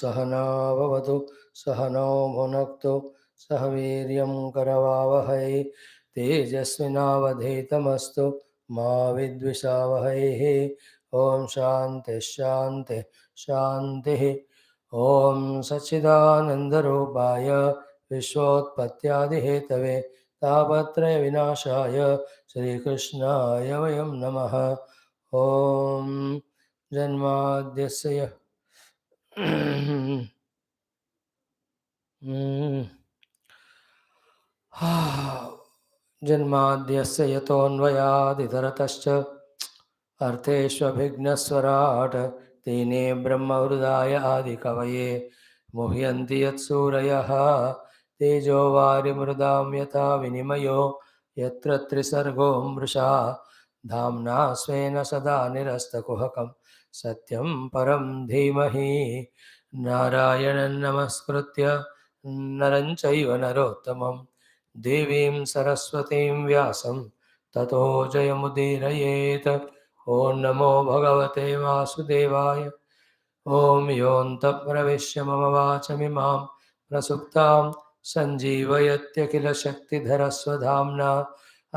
सहना भवतु सहनौ भुनक्तु सह वीर्यं करवावहै तेजस्विनावधीतमस्तु मा विद्विषावहैः। ओम शांति शांति शांति। ओम सच्चिदानंदरूपाय विश्वोत्पत्त्यादिहेतवे तापत्रय विनाशाय श्रीकृष्णाय वयं नमः। ओम जन्माद्यस्य जन्माद्यस्य यतोऽन्वयादितरतश्च अर्थेष्वभिघ्नस्वराट् तेने ब्रह्महृदाय आदिकवये मुह्यन्ति यत्सूरयः तेजो वारिमृदां यथा विनिमयो यत्र त्रिसर्गो मृषा धाम्ना स्वेन सदा निरस्तकुहकं सत्यं परं धीमहि। नारायणं नमस्कृत्य नरं चैव नरोत्तमं देवीं सरस्वतीं व्यासं ततो जयमुदीरयेत्। ओं नमो भगवते वासुदेवाय। ओं योऽन्तः प्रविश्य मम वाचमिमां प्रसुप्तां सञ्जीवयत्यखिलशक्तिधरस्वधाम्ना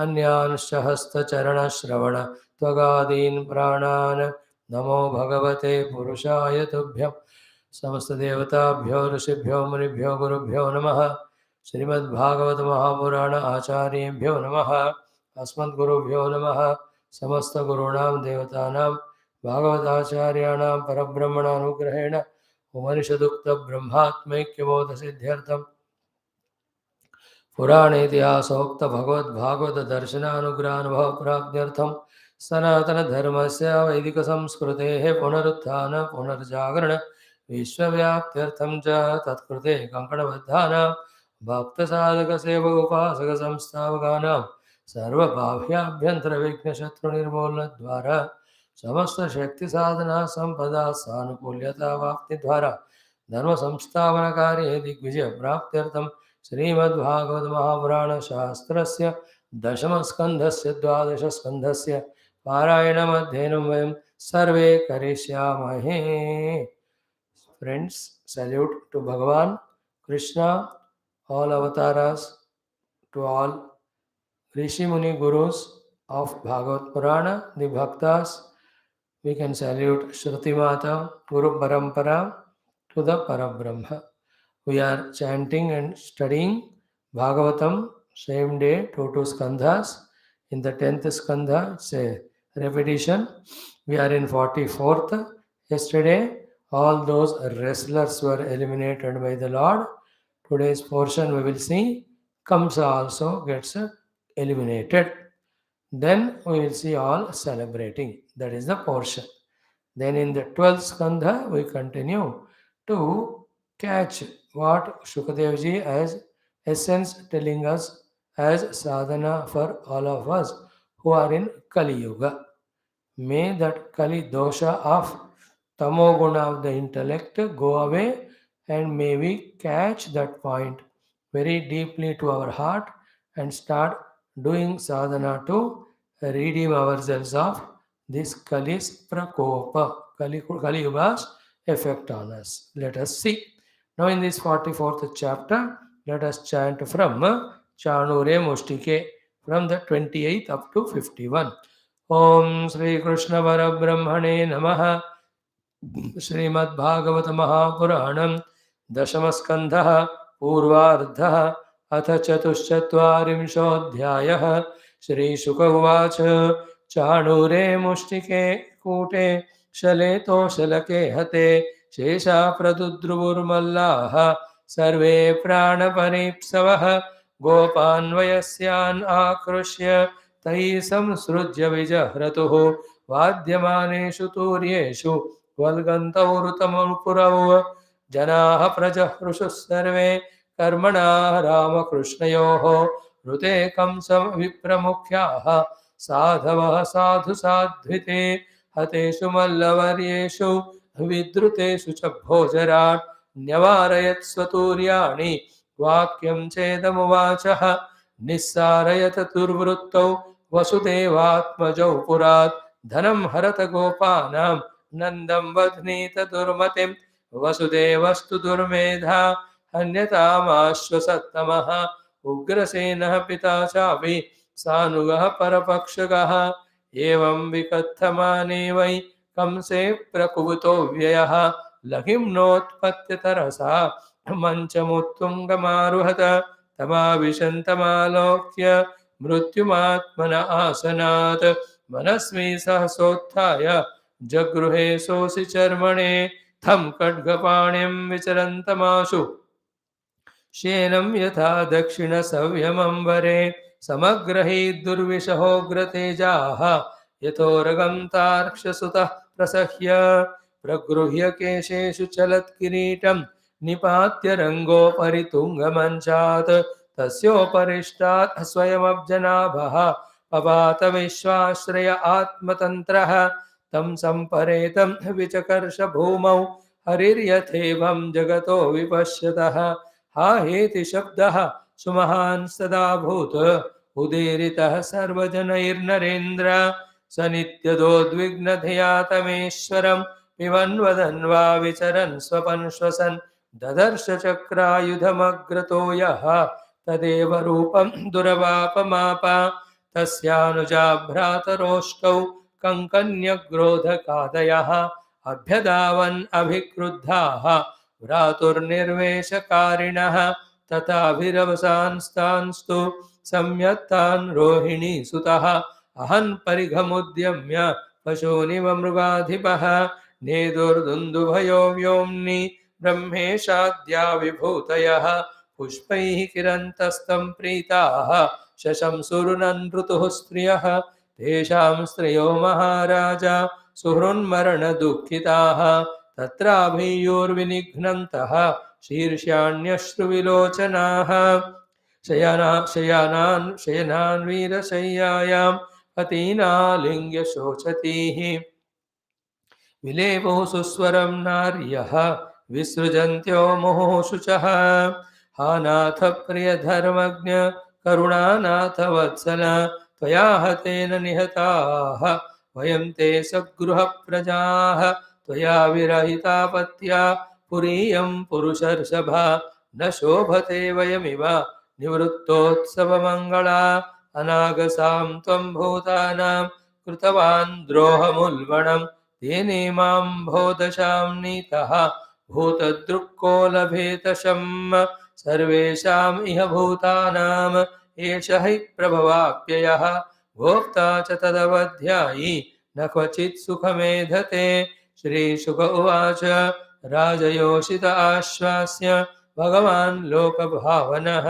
अन्यांश्च हस्तचरणश्रवण त्वगादीन् प्राणान् नमो भगवते पुरुषाय तुभ्यं। समस्तदेवताभ्यो ऋषिभ्यो मुनिभ्यो गुरुभ्यो नमः। श्रीमद्भागवत महापुराण आचार्येभ्यो नमः। अस्मद्गुरुभ्यो नमः। समस्त गुरूणां देवतानां भागवताचार्याणां परब्रह्मणानुग्रहेण उपनिषदुक्तब्रह्मात्मैक्यबोधसिद्ध्यर्थं पुराणेतिहासोक्त भगवद्भागवत दर्शनानुग्रहानुभवप्राप्त्यर्थं सनातनधर्मस्य वैदिकसंस्कृतेः पुनरुत्थान पुनर्जागरण विश्वव्याप्त्यर्थं च तत्कृते कङ्कणबद्धानां भक्तसाधकसेवकोपासकसंस्थापकानां सर्वबाह्याभ्यन्तरविघ्नशत्रुनिर्मूलनद्वारा समस्त शक्ति साधना संपदा सानुकूल्यता वाप्ति द्वारा धर्म संस्थापन कार्ये दिग्विजय प्राप्त्यर्थं श्रीमद्भागवत महापुराण शास्त्रस्य दशम स्कंधस्य द्वादश स्कंधस्य पारायणम् अध्ययनं वयं सर्वे करिष्यामहे। Friends, salute to Bhagavan Krishna, all avatars, to all Rishi Muni Gurus of Bhagavad Purana, the Bhaktas. We can salute Shruti Mata, Guru Parampara, to the Parabrahma. We are chanting and studying Bhagavatam, same day, 2 skandhas. In the 10th skandha, it's a repetition. We are in 44th. Yesterday, all those wrestlers were eliminated by the Lord. Today's portion we will see Kamsa also gets eliminated. Then we will see all celebrating. That is the portion. Then in the 12th skandha we continue to catch what Shukadevji as essence telling us as sadhana for all of us who are in Kaliyuga. May that Kali dosha of tamoguna of the intellect go away, and may we catch that point very deeply to our heart and start doing sadhana to redeem ourselves of this Kali's prakopa, Kali Yuga's effect on us. Let us see. Now in this 44th chapter, let us chant from Chanure Mushtike from the 28th up to 51. Om Sri Krishna Parabrahmane Namaha. Shrimad Bhagavat महापुराणं दशमस्कन्धः पूर्वार्धः अथ चतुश्चत्वारिंशोऽध्यायः। श्रीशुक उवाच चाणूरे मुष्टिके कूटे शलेतो शलके हते शेषा प्रदुद्रुवुर्मल्लाः सर्वे प्राणपरीप्सवः गोपान्वयस्यान् आकृष्य तैः संसृज्य विजह्रतुः वाद्यमानेषु तूर्येषु वल्गन्तौरुतमुपुरौ जनाः प्रजहृषुः सर्वे कर्मणाः रामकृष्णयोः ऋते कंसं विप्रमुख्याः साधवः साधु साध्विते हतेषु मल्लवर्येषु विद्रुतेषु च भोजराट् न्यवारयत् स्वतूर्याणि वाक्यं चेदमुवाचः निस्सारयत दुर्वृत्तौ वसुदेवात्मजौ पुरात् धनं हरत गोपानां नन्दं वध्नीत दुर्मतिं वसुदेवस्तु दुर्मेधा हन्यतामाश्वसत्तमः उग्रसेनः पिता चापि सानुगः परपक्षगः एवं विकथमाने वै कंसे प्रकुतो व्ययः लघिम्नोत्पत्त्यतरसा मञ्चमुत्तुङ्गमारुहत तमाविशन्तमालोक्य मृत्युमात्मन आसनात् मनस्वी सहसोत्थाय जगृहे सोऽसि चर्मणे थं खड्गपाणिं विचरन्तमाशु शेनं यथा दक्षिणसव्यमंवरे समग्रहीद्दुर्विशहोग्रतेजाः यतोरगं तार्क्ष्यसुतः प्रसह्य प्रगृह्य केशेषु चलत्किरीटं निपात्य रङ्गोपरि तुङ्गमञ्चात् तस्योपरिष्टात् स्वयमब्जनाभः पपात विश्वाश्रय आत्मतन्त्रः तं सम्परेतं विचकर्ष भूमौ हरिर्यथेवं जगतो विपश्यतः हा हेति शब्दः सुमहान् सदाभूत् उदीरितः सर्वजनैर्नरेन्द्र स नित्यदोद्विग्नधिया तमेश्वरं पिबन् वदन् वा विचरन् स्वपन् श्वसन् ददर्श चक्रायुधमग्रतो यः तदेव रूपं दुरवापमाप तस्यानुजा भ्रातरोष्टौ कङ्कन्यग्रोधकादयः अभ्यधावन् अभिक्रुद्धाः भ्रातुर्निर्वेशकारिणः तथाभिरवसांस्तांस्तु सम्यत्तान् रोहिणीसुतः अहन् परिघमुद्यम्य पशूनिव मृगाधिपः नेदुर्दुन्दुभयो व्योम्नि ब्रह्मेशाद्या विभूतयः पुष्पैः किरन्तस्तं प्रीताः शशंसुरुननृतुः स्त्रियः तेषां स्त्रियो महाराज सुहृन्मरणदुःखिताः तत्राभियोर्विनिघ्नन्तः शीर्ष्याण्यश्रुविलोचनाः शयनान् वीरशय्यायां पतीनालिङ्ग्य शोचतीः विलेपो सुस्वरं नार्यः विसृजन्त्यो मुहुशुचः हा नाथ प्रियधर्मज्ञ करुणानाथ वत्सल त्वया हतेन निहताः वयं ते सगृहप्रजाः त्वया विरहितापत्या पुरीयं पुरुषर्षभा न शोभते वयमिव निवृत्तोत्सवमङ्गला अनागसां त्वं भूतानां कृतवान् द्रोहमुल्बणं तेने मां भोदशां नीतः भूतदृक्को लभेतशं सर्वेषाम् इह भूतानाम् एष हि प्रभवाप्ययः भोक्ता च तदवध्यायी न क्वचित् सुखमेधते श्रीशुक उवाच राजयोषित आश्वास्य भगवान् लोकभावनः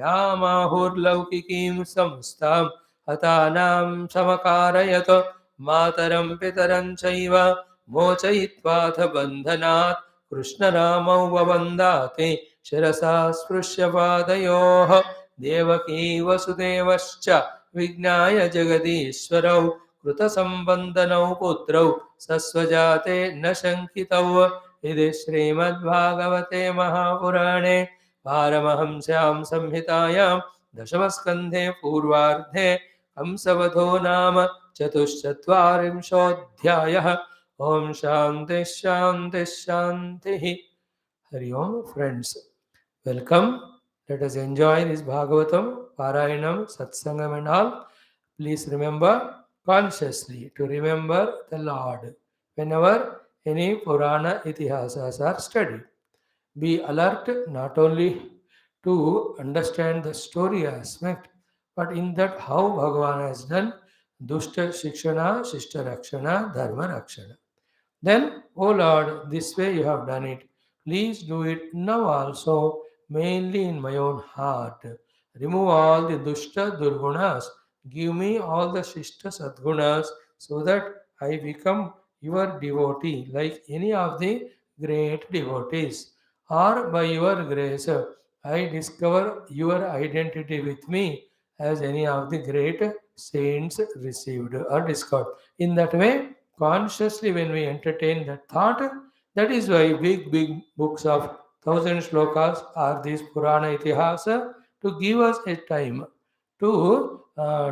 यामाहुर्लौकिकीं संस्थां हतानां समकारयत मातरं पितरं चैव मोचयित्वाथ बन्धनात् कृष्णनामौ ववन्दाते शिरसा स्पृश्य पादयोः देवकी वसुदेवश्च विज्ञाय जगदीश्वरौ कृतसम्बन्धनौ पुत्रौ सस्वजाते न शङ्कितौ इति श्रीमद्भागवते महापुराणे पारमहंस्यां संहितायां दशमस्कन्धे पूर्वार्धे कंसवधो नाम चतुश्चत्वारिंशोऽध्यायः। ओम शांति शांति शांति। हरि ओम friends, welcome. Let us enjoy this Bhagavatam, Parayanam, Satsangam and all. Please remember consciously to remember the Lord whenever any Purana Itihasas are studied. Be alert not only to understand the story aspect, but in that how Bhagavan has done Dushta Shikshana, Shishta Rakshana, Dharma Rakshana. Then, O Lord, this way you have done it. Please do it now also, mainly in my own heart. Remove all the dushta durgunas. Give me all the shishta sadgunas so that I become your devotee like any of the great devotees. Or by your grace, I discover your identity with me as any of the great saints received or discovered. In that way, consciously when we entertain that thought, that is why big books of 1,000 shlokas are these Purana Itihasa to give us a time to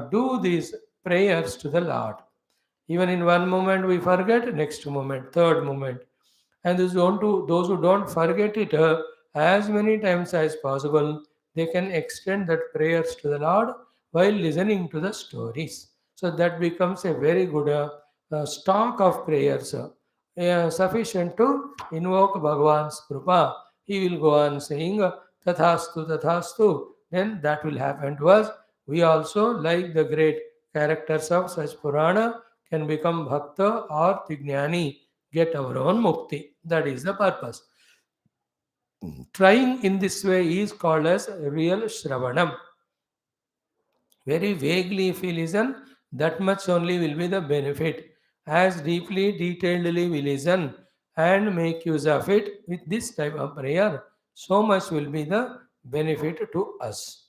do these prayers to the Lord. Even in one moment we forget, next moment, third moment. And those who don't forget it as many times as possible, they can extend that prayers to the Lord while listening to the stories. So that becomes a very good stock of prayers, sufficient to invoke Bhagavan's Krupa. He will go on saying, Tathastu, Tathastu. Then that will happen to us. We also, like the great characters of such Purana, can become Bhakta or Tignani, get our own mukti. That is the purpose. Trying in this way is called as real Shravanam. Very vaguely, if we listen, that much only will be the benefit. As deeply, detailedly we listen and make use of it with this type of prayer, so much will be the benefit to us.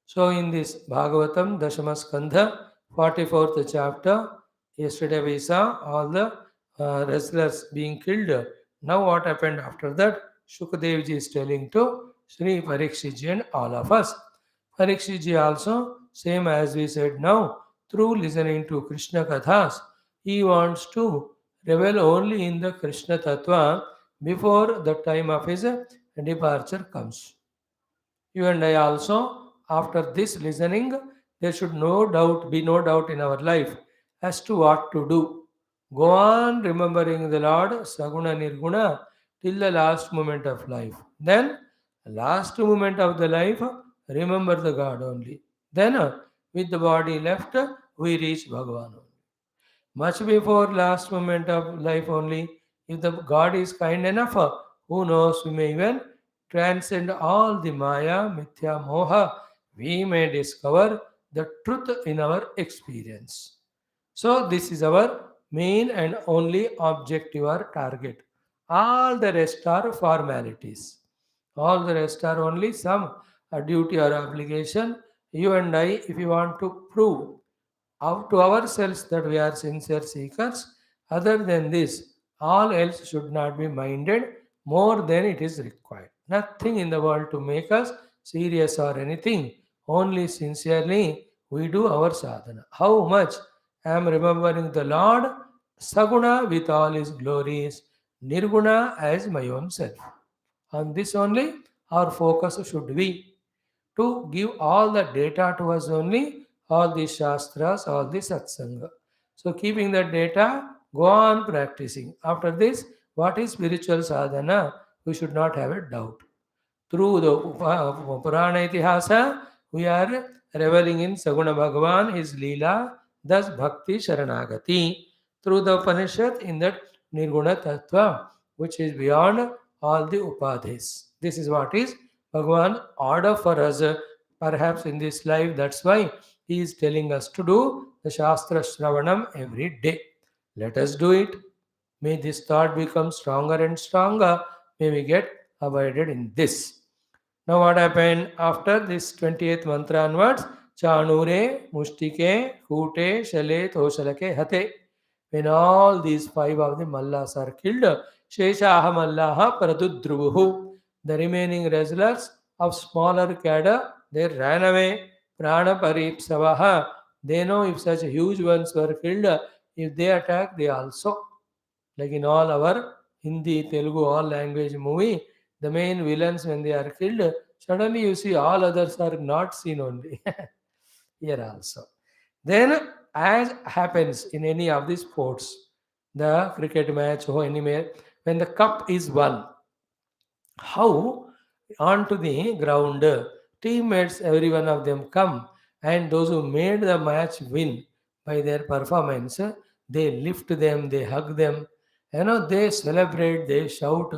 So, in this Bhagavatam, Dashama Skandha, 44th chapter, yesterday we saw all the wrestlers being killed. Now, what happened after that? Shukadev ji is telling to Sri Parikshit ji and all of us. Parikshit ji also, same as we said now, through listening to Krishna Kathas, he wants to revel only in the Krishna Tattva before the time of his departure comes. You and I also, after this listening, there should no doubt be no doubt in our life as to what to do. Go on remembering the Lord, Saguna Nirguna, till the last moment of life. Then, last moment of the life, remember the God only. Then, with the body left, we reach Bhagavan. Much before last moment of life only, if the God is kind enough, who knows, we may even transcend all the Maya, Mithya, Moha, we may discover the truth in our experience. So, this is our main and only objective or target. All the rest are formalities. All the rest are only some duty or obligation. You and I, if you want to prove out to ourselves that we are sincere seekers. Other than this, all else should not be minded more than it is required. Nothing in the world to make us serious or anything. Only sincerely we do our sadhana. How much I am remembering the Lord, Saguna with all his glories, Nirguna as my own self. On this only our focus should be to give all the data to us only, all the shastras, all the satsanga. So keeping that data, go on practicing. After this, what is spiritual sadhana? We should not have a doubt. Through the Purana Itihasa, we are reveling in Saguna Bhagavan, his Leela, thus Bhakti Sharanagati. Through the Upanishad, in that Nirguna Tattva, which is beyond all the Upadhis. This is what is Bhagavan order for us, perhaps in this life. That's why he is telling us to do the Shastra Shravanam every day. Let us do it. May this thought become stronger and stronger. May we get abided in this. Now, what happened after this 28th mantra onwards? Chanure, Mushtike, Kute, Shale, Toshalake, Hate. When all these five of the Mallas are killed, Sheshaha Mallaha Pradudruvuhu. The remaining wrestlers of smaller cadre, they ran away. Prana Paripsavaha. They know if such huge ones were killed, if they attack, they also. Like in all our Hindi, Telugu, all language movie, the main villains when they are killed, suddenly you see all others are not seen only. Here also. Then, as happens in any of the sports, the cricket match or anywhere, when the cup is won, how onto the ground teammates, every one of them come, and those who made the match win by their performance, they lift them, they hug them, they celebrate, they shout.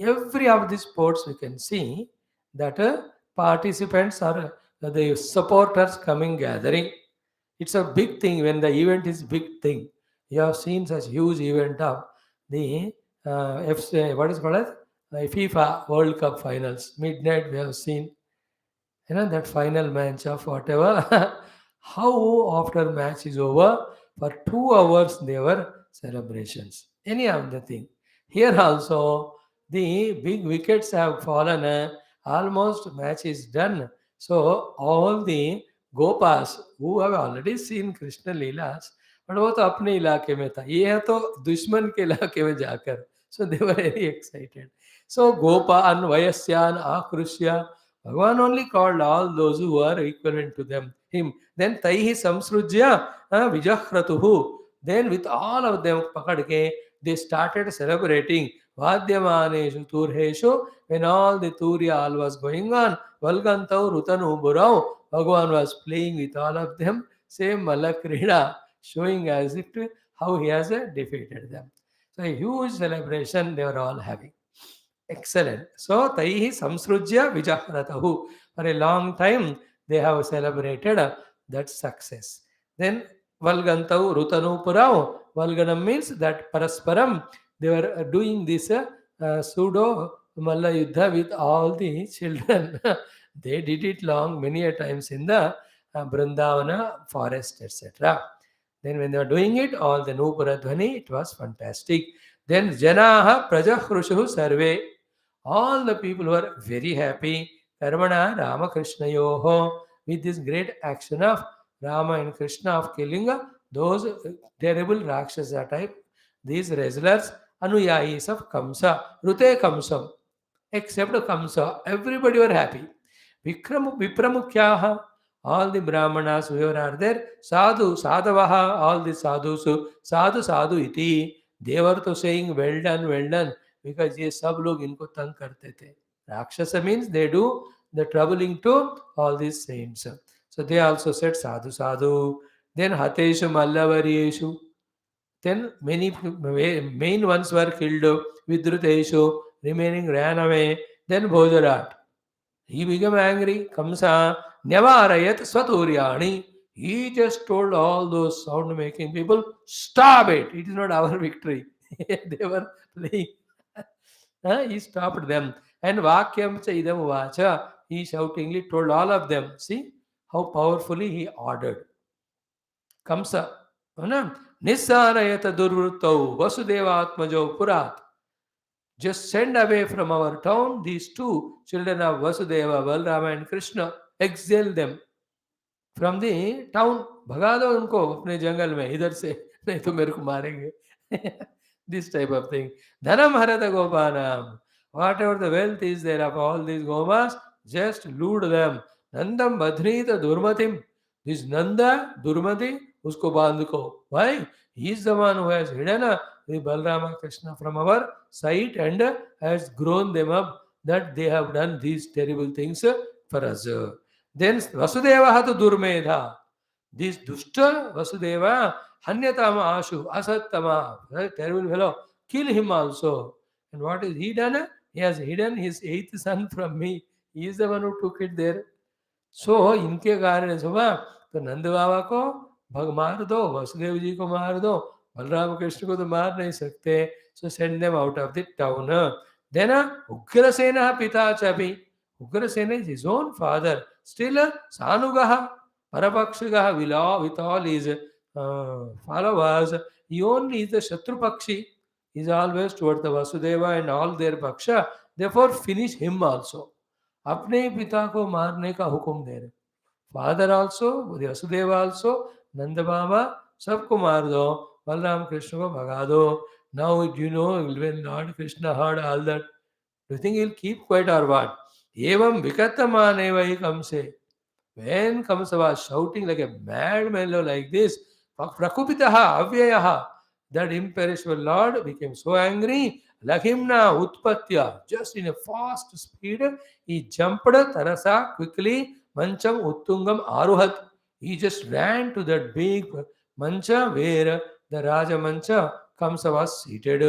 Every of the sports we can see that participants are the supporters coming gathering. It's a big thing when the event is big thing. You have seen such huge event of the what is called as FIFA World Cup finals. Midnight we have seen, that final match of whatever. How after match is over, for 2 hours there were celebrations. Any of the thing. Here also the big wickets have fallen. Almost match is done. So all the गोपास who have already seen Krishna leelas, but वो तो अपने इलाके में था, ये है तो दुश्मन के इलाके में जाकर So they were very excited. So Gopa and Vayasyan Akrishya, Bhagavan only called all those who are equivalent to him. Then Taihi Samsrujya Vijahratuhu. Then with all of them Pakadke, they started celebrating Vadyamaneshu Turheshu. When all the Turyal was going on, Valgantau Rutanu Burau, Bhagavan was playing with all of them, same Malakrida, showing as if to how he has defeated them. So a huge celebration they were all having. Excellent. So Taihi Samsrujya Vijahratahu. For a long time they have celebrated that success. Then Valgantau Rutanu Purao. Valganam means that Parasparam they were doing this pseudo Malla Yuddha with all the children. They did it long many a times in the Brindavana forest, etc. Then when they were doing it, all the Nupura Dhvani, it was fantastic. Then Janaha Prajahrushu Sarve. All the people were very happy. Karmana Ramakrishnaya, with this great action of Rama and Krishna of killing those terrible Rakshasa type, these wrestlers, Anuyayis of Kamsa, Rute Kamsam, except Kamsa. Everybody were happy. Vipramukyaha, all the Brahmanas whoever are there, Sadhu, Sadhavaha, all the Sadhus, Sadhu, Sadhu iti, they were to saying well done, because ये सब लोग इनको तंग करते थे. Rakshasa means they do the troubling to all these saints. So they also said sadhu sadhu. Then hateshu mallavariyeshu. Then many main ones were killed. Vidruteshu, remaining ran away. Then Bhojarat. He became angry. Kamsa Nyavarayat Swaturyani. He just told all those sound making people, stop it. It is not our victory. They were playing. He stopped them. And Vakyam cha idam vacha. He shoutingly told all of them. See how powerfully he ordered. Kamsa. Nisarayata durvrutau Vasudevatmajo Purat. Just send away from our town these two children of Vasudeva, Balrama and Krishna. Exile them from the town. भगा दो उनको अपने जंगल में इधर से, नहीं तो मेरे को मारेंगे. This type of thing. Dhanam harata gopanam. Whatever the wealth is there of all these gomas, just loot them. Nandam badhrita durmatim. This Nanda Durmati, usko bandko. Why? He is the one who has hidden the Balrama Krishna from our sight and has grown them up that they have done these terrible things for us. Then Vasudeva hatu durmedha. This Dushta Vasudeva Hanyatama Ashu Asattama, terrible fellow, kill him also. And what is he done? He has hidden his eighth son from me. He is the one who took it there. So इनके कारण सुबह तो नंद बाबा को मार दो, वसुदेव जी को मार दो, बलराम कृष्ण को तो मार नहीं सकते. So send them out of the town. Then Ugrasena Pita Chapi. Ugrasena is his own father. Still Sanugaha Parapakshigaha with all his followers. He only is the Shatrupakshi. He is always toward the Vasudeva and all their Paksha. Therefore finish him also. अपने पिता को मारने का हुक्म दे रहे. Father also, Vasudev also, नंद बाबा, सबको मार दो, बलराम कृष्ण को भगा दो. Now do you know when Lord Krishna heard all that, do you think he'll keep quiet or what? Evam vikattamane vai kamse. When Kamsa was shouting like a madman like this, prakupitaha avyayaha, that imperishable Lord became so angry. Lakhimna utpatya, just in a fast speed, he jumped tarasa quickly, mancham uttungam aruhat. He just ran to that big mancha where the Raja mancha Kamsa was seated.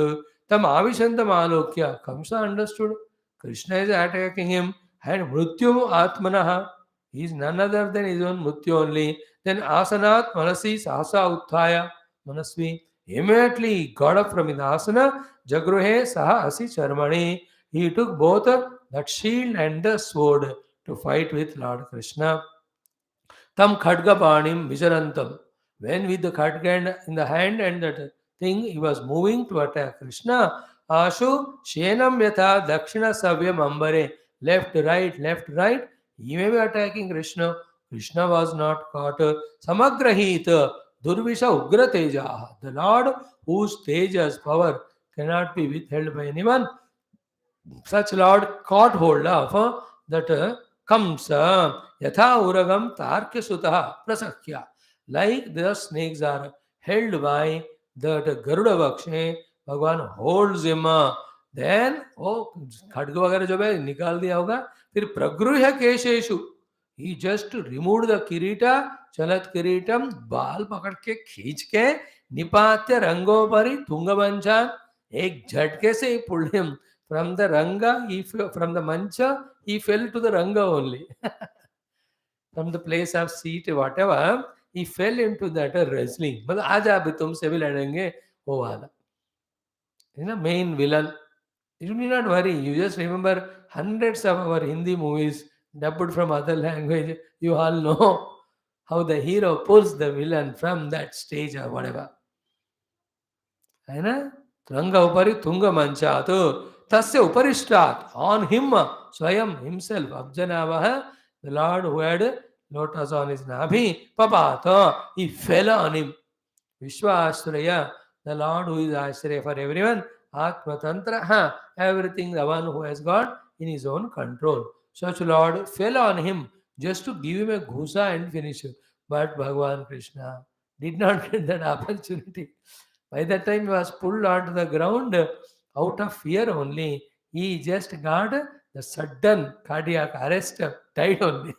Tam avishantam alokya. Kamsa understood Krishna is attacking him and mrutyum atmanaha. He is none other than his own mrityu only. Then asanat manasi sasa utthaya manasvi. Immediately he got up from his asana. Jagruhe saha asi charmani. He took both that shield and the sword to fight with Lord Krishna. Tam khadga panim vijarantam. When with the khadga in the hand and that thing he was moving to attack Krishna. Ashu shenam yatha dakshina savyam ambare. Left, right. He may be attacking Krishna. Krishna was not caught. Samagrahita Durvisha Ugra Teja. The Lord whose Teja's power cannot be withheld by anyone. Such Lord caught hold of that Kamsa Yatha Uragam Tarkya Sutaha Prasakya. Like the snakes are held by that Garuda Vakshe, Bhagwan holds him. Then, खड्ग वगैरह जो है निकाल दिया होगा, फिर प्रगृह्य केशेषु, he just removed the kirita, चलत किरीटम, बाल पकड़ के खींच के निपात्य रंगोपरि तुंगमंचान, एक झटके से ही pulled him from the ranga, from the mancha, he fell to the ranga only. From the place of seat, whatever, he fell into that wrestling. मतलब आज आप तुमसे भी लड़ेंगे वो वाला. Main villain. You need not worry. You just remember hundreds of our Hindi movies dubbed from other language. You all know how the hero pulls the villain from that stage or whatever. है ना? रंग उपरि तुंग मंचात तस्य उपरिष्टात, on him स्वयं himself Abjanavaha, the Lord who had lotus on his nabhi, papat, he fell on him. Vishwashraya, the Lord who is Ashraya for everyone, Atma Tantra, everything, the one who has got in his own control. Such Lord fell on him just to give him a ghusa and finish him. But Bhagavan Krishna did not get that opportunity. By that time, he was pulled onto the ground out of fear only. He just got the sudden cardiac arrest, died only.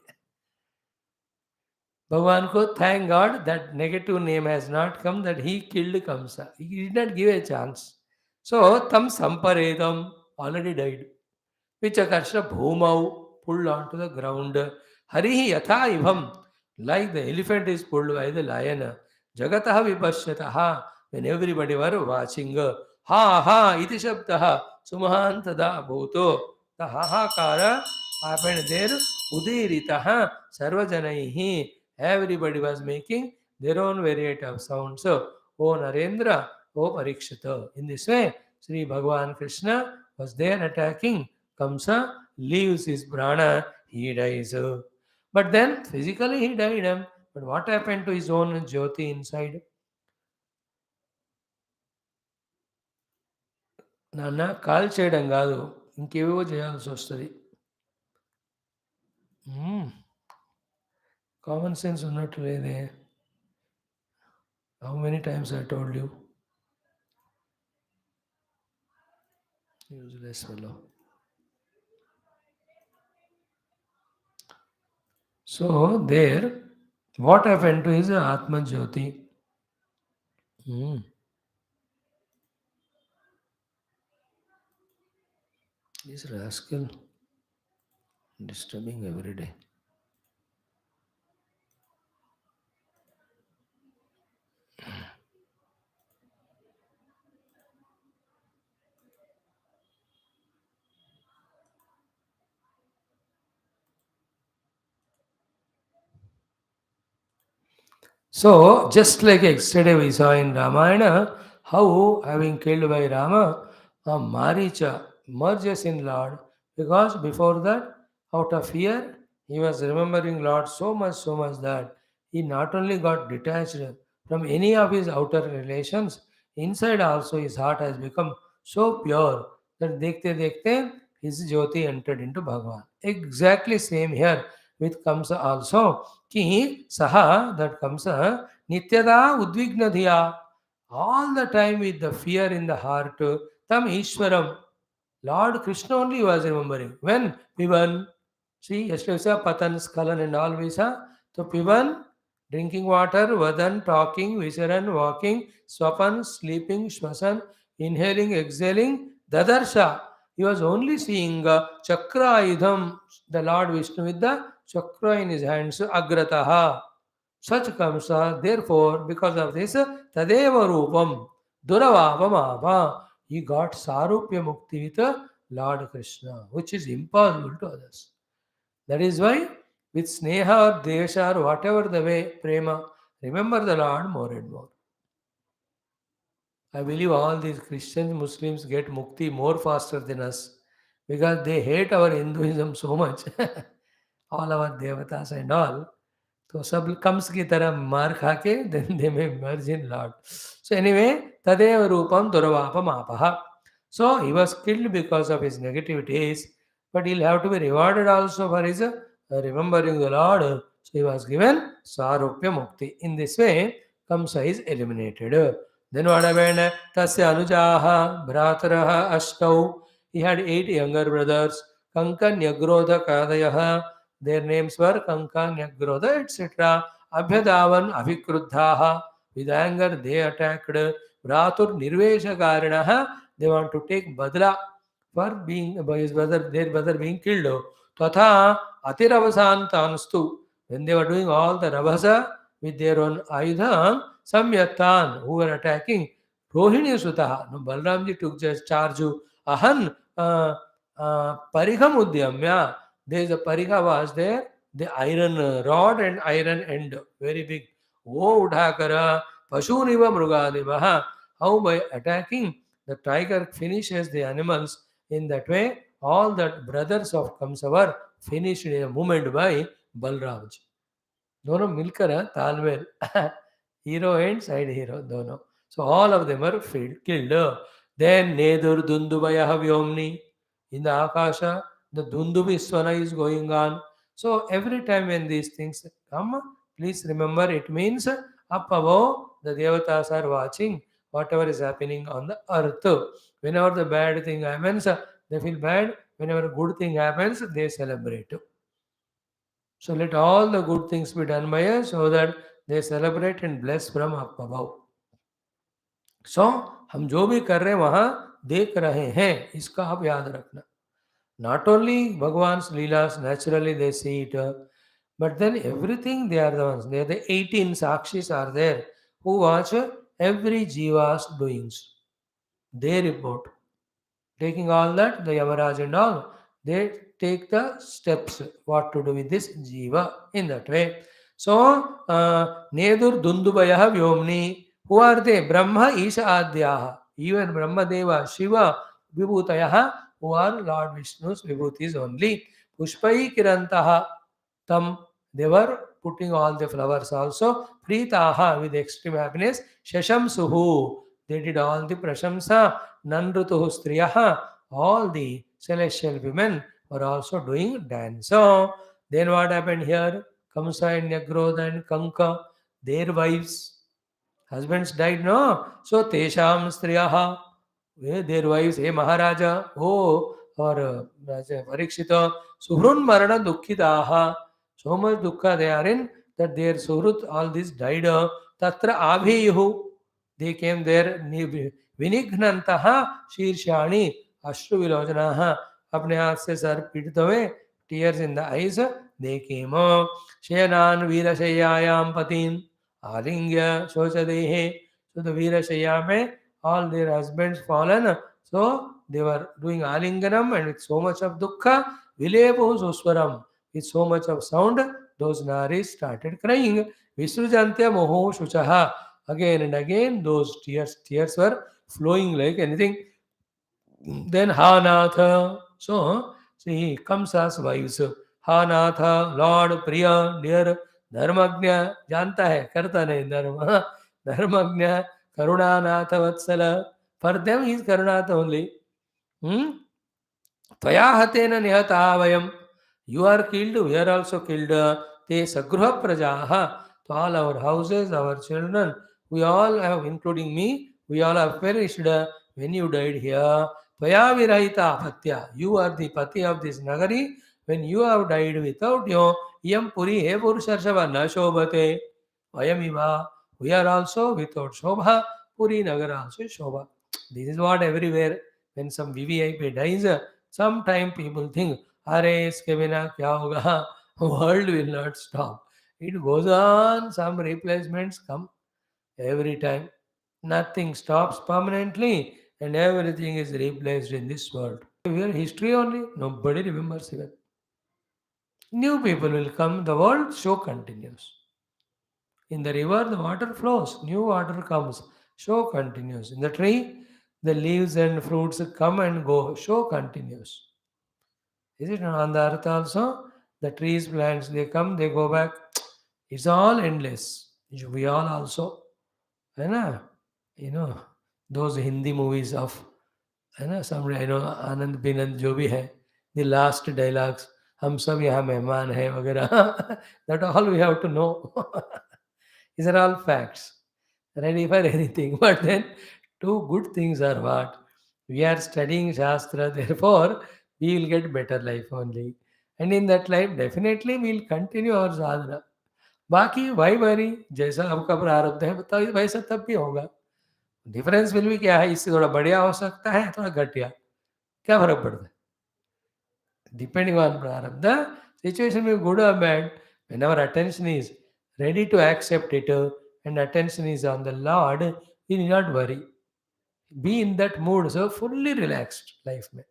Bhagavan ko thank God that negative name has not come, that he killed Kamsa. He did not give a chance. So, tam samparedam, already died. Vichakarsha bhumau, pulled onto the ground. Harihi yatha ivam, like the elephant is pulled by the lion. Jagataha vipashyataha, when everybody were watching. Ha ha iti shabdaha, sumahantada bhuto. The hahakara happened there. Udiritaha sarvajanaihi. Everybody was making their own variety of sounds. So, O Narendra, O Parikshita. In this way, Sri Bhagavan Krishna was there attacking. Kamsa leaves his prana, he dies. But then physically he died. But what happened to his own Jyoti inside? నాన్న call చేయడం కాదు, ఇంకేవో చేయాల్సి వస్తుంది. Common sense ఉన్నట్టు లేదే. How many times I told you? Useless fellow. So there, what happened to his Atma Jyoti? This rascal disturbing every day. So, just like yesterday we saw in Ramayana, how having killed by Rama, Maricha merges in Lord, because before that, out of fear, he was remembering Lord so much that he not only got detached from any of his outer relations, inside also his heart has become so pure that dekhte dekhte his Jyoti entered into Bhagavan. Exactly same here with Kamsa also. Ki saha, that Kamsa, nityada udvigna dhiya, all the time with the fear in the heart, tam Ishwaram, Lord Krishna only was remembering. When Pivan, see, yesterday we saw Patan, Skalan and all we saw. So Pivan, drinking water, Vadan, talking, Visaran, walking, Swapan, sleeping, Shwasan, inhaling, exhaling, Dadarsha. He was only seeing Chakra Idham, the Lord Vishnu with the Chakra in his hands, Agrataha. Such Kamsa, therefore, because of this, Tadeva Rupam, Duravavamava, he got Sarupya Mukti with Lord Krishna, which is impossible to others. That is why, with Sneha or Desha or whatever the way, Prema, remember the Lord more and more. I believe all these Christians, Muslims get Mukti more faster than us because they hate our Hinduism so much. All our Devatas and all. तो सब comes की तरह मार खा के then they may merge in Lord. So anyway, Tadeva Rupam Duravapamapaha. So he was killed because of his negativities, but he'll have to be rewarded also for his remembering the Lord. So he was given Sarupya Mukti. In this way, Kamsa is eliminated. Then what happened? Tasya Anujaha Bhrataraha Ashtau. He had 8 younger brothers. Kanka Nyagrodha Kadayaha. Their names were Kanka Nyagrodha, etc. Abhyadavan Avikruddhaha. With anger, they attacked. Vratur Nirvesha Karinaha. They want to take Badla for being by his brother, their brother being killed. Tatha Atiravasantanstu. When they were doing all the Ravasa with their own Ayudha, Samyatan, who were attacking Rohini Sutaha. No, Balramji took just charge. Ahan Parikam Udyamya. There is a Parika was there, the iron rod and iron end, very big. O Udhakara, Pashuniva Mrugadivaha. How by attacking the tiger finishes the animals. In that way, all the brothers of Kamsa were finished in a moment by Balramji. दोनों मिलकर तालमेल hero and side hero दोनों. So all of them are killed. Then Nedur Dundubaya Vyomni. In the Akasha, the Dundubi Swara is going on. So every time when these things come, please remember it means up above the Devatas are watching whatever is happening on the earth. Whenever the bad thing happens, they feel bad. Whenever a good thing happens, they celebrate. So let all the good things be done by us so that they celebrate and bless from up above. So हम जो भी कर रहे हैं वहाँ देख रहे हैं, इसका आप याद रखना. Not only Bhagavan's Leelas, naturally they see it, but then everything they are the ones. They are the 18 Sakshis are there who watch every Jiva's doings. They report. Taking all that, the Yamaraj and all, they take the steps what to do with this Jiva in that way. So, Nedur Dundubayaha Vyomni, who are they? Brahma Isha Adhyaha. Even Brahma Deva, Shiva, Vibhutayaha, who are Lord Vishnu's Vibhutis only. Pushpai Kirantaha Tam, they were putting all the flowers also. Pritaha, with extreme happiness. Shasham Suhu, they did all the prashamsa. Nanrutuhu Striyaha, all the celestial women were also doing dance. So, then what happened here? Kamsa and Nyagrodha and Kanka, their wives, husbands died, no? So, Tesham Striyaha, their wives, hey Maharaja, oh, or Raja Parikshita, Suhrun Marana Dukkhitaha, so much dukkha they are in that their Suhrut, all this died. Tatra Abhiyu, they came there, Vinighnantaha Shirshani, Ashru Vilojanaha, अपने हाथ से sir पीटते हुए, tears in the eyes, they came. Shenan Veerashayayam Patin, Alingya Shochadehe. So the Veerashaya mein, all their husbands fallen. So they were doing Alinganam and with so much of dukkha, Vilepo Suswaram, with so much of sound, those naris started crying. Visrujantya Moho Shuchaha. Again and again, those tears were flowing like anything. Then Hanatha. So, see, Kamsa's wives. Hanatha, Lord, Priya, dear, Dharmagnya, जानता है, करता नहीं धर्म. Dharmagnya, Karunanatha Vatsala. For them, he is Karunatha only. Tvaya hatena nihata vayam. You are killed, we are also killed. Te sagruha prajaha. To all our houses, our children, we all have, including me, we all have perished when you died here. Tvaya virahita patya. You are the pati of this nagari. When you have died without you, yam puri he purusharshava na shobhate. Vayamiva. We are also without shobha. Puri nagar also shobha. This is what everywhere, when some VVIP dies, sometime people think, अरे इसके बिना क्या होगा? World will not stop. It goes on. Some replacements come every time. Nothing stops permanently, and everything is replaced in this world. We are history only. Nobody remembers even. New people will come. The world show continues. In the river, the water flows. New water comes. Show continues. In the tree, the leaves and fruits come and go. Show continues. Is it on the earth also? The trees, plants, they come, they go back. It's all endless. We all also. You know, those Hindi movies of, है ना, somebody I know, आनंद बिनंद जो भी है, the last dialogues, हम सब यहाँ मेहमान हैं वगैरह, that all we have to know. These are all facts, ready for anything. But then, two good things are what? We are studying Shastra, therefore, we will get better life only. And in that life, definitely we will continue our sadhana. बाकी भाई बहनी जैसा आपका प्रारब्ध है बताइए, वैसा तब भी होगा. डिफरेंस विल भी क्या है, इससे थोड़ा बढ़िया हो सकता है, थोड़ा घटिया, क्या फर्क पड़ता है? Depending on prarabdha, situation may be good or bad. When our attention is ready to accept it and attention is on the Lord, we need not worry. Be in that mood, so fully relaxed life में.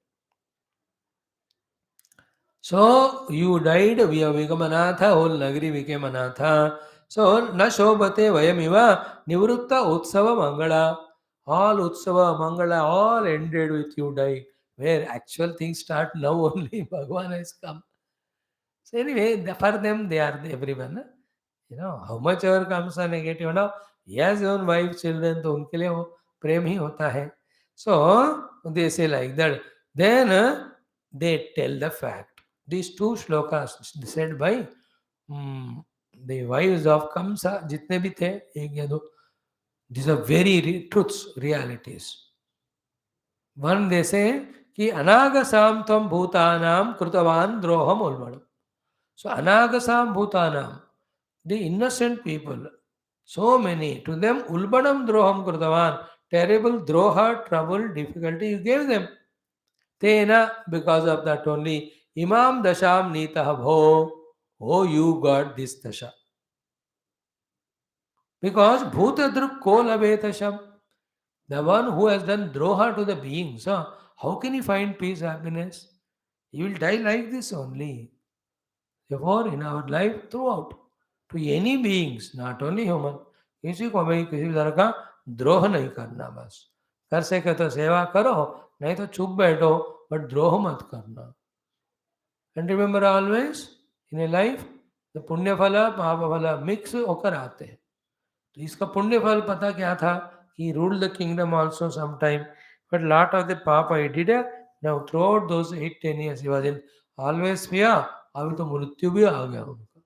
So you died, we have become anatha, whole nagari became anatha. So na shobhate vayamiva nivrutta utsava mangala. All utsava mangala, all ended with you die. Where actual things start now only, Bhagavan has come. So anyway, for them, they are everyone. You know, how much ever comes a negative now, he has his own wife, children, तो उनके लिए वो प्रेम ही होता है. So they say like that. Then they tell the fact. These two shlokas said by the wives of Kamsa, जितने भी थे, एक या दो, these are very truths, realities. One they say कि अनागसाम तम भूतानाम कृतवान द्रोहम उल्बणम. So anagasam bhutanam, the innocent people, so many, to them ulbanam droham krutavan, terrible droha, trouble, difficulty you gave them. Tena, because of that only, imam dasham nitah bho, oh you got this dasha. Because bhutadruk ko labetasham, the one who has done droha to the beings, how can he find peace, happiness? He will die like this only. Therefore, in our life, throughout, to any beings, not only human, किसी को भी किसी भी तरह का द्रोह नहीं करना. बस कर सके तो सेवा करो, नहीं तो चुप बैठो, बट द्रोह मत करना. And remember always in A life, the पुण्य फल पाप फल मिक्स होकर आते हैं. तो इसका पुण्य फल पता क्या था कि rule the kingdom also some time, but lot of the पाप I did now throughout those 8-10 years he was in always fear. अभी तो मृत्यु भी आ गया उनका.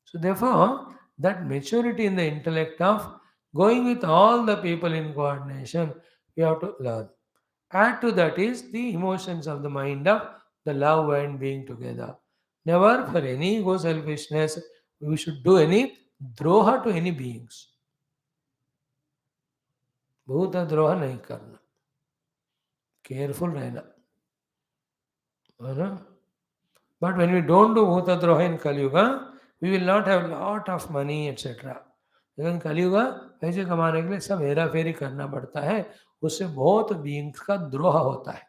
So therefore, that maturity in the intellect of going with all the people in coordination, we have to learn. Add to that is the emotions of the mind of the love and being together. Never for any ego selfishness we should do any droha to any beings. भूत द्रोह नहीं करना, careful रहना, है ना. But when we don't do bhuta droha in Kaliyuga, we will not have lot of money, etc. लेकिन कलियुगा पैसे कमाने के लिए सब हेरा फेरी करना पड़ता है, उससे बहुत बीइंग्स का द्रोह होता है.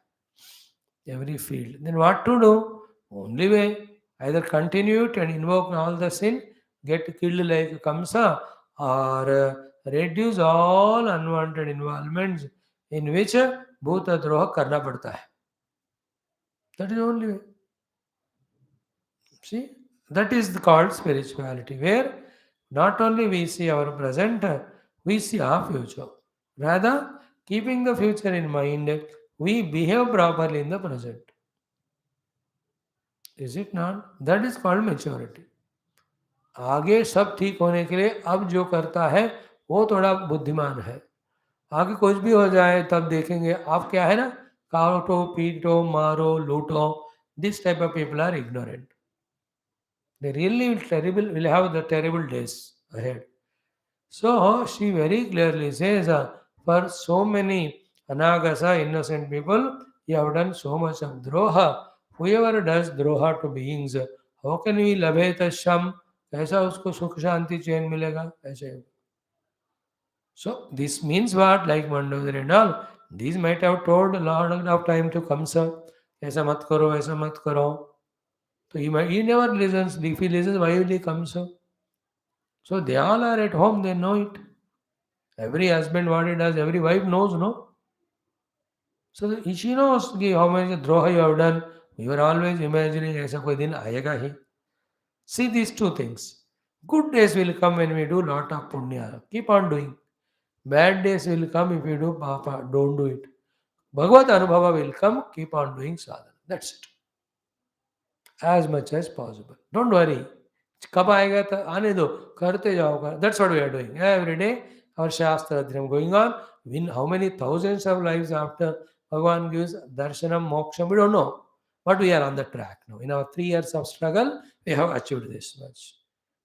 Every field. Then what to do? Only way, either continue it and invoke all the sin, get killed like Kamsa, or reduce all unwanted involvements in which bhuta droha करना पड़ता है. That is the only way. See, that is called spirituality, where not only we see our present, we see our future. Rather, keeping the future in mind, we behave properly in the present. Is it not? That is called maturity. आगे सब ठीक होने के लिए अब जो करता है वो थोड़ा बुद्धिमान है. आगे कुछ भी हो जाए तब देखेंगे. आप क्या है ना, काटो पीटो मारो लूटो, this type of people are ignorant. They really will have the terrible days ahead. So she very clearly says, for so many anagasa innocent people, you have done so much of droha. Whoever does droha to beings, how can we labhet sham? कैसा उसको सुख शांति चैन मिलेगा? ऐसे. So this means what? Like Mandodari and all, these might have told a lot of time to Kamsa, ऐसा मत करो, ऐसा मत करो. So he never listens. If he listens, why will he come so? So they all are at home, they know it. Every husband what he does, every wife knows, no? So she knows कि how much droha you have done. We were always imagining ऐसा कोई दिन आएगा ही. See these two things. Good days will come when we do lot of punya. Keep on doing. Bad days will come if you do papa, don't do it. Bhagavad Anubhava will come, keep on doing sadhana. That's it. As much as possible. Don't worry. कब आएगा तो आने दो करते जाओ that's what we are doing every day. Our shastra adhyam going on. How many thousands of lives after Bhagavan gives darshanam moksha, we don't know, but we are on the track now. In our 3 years of struggle we have achieved this much.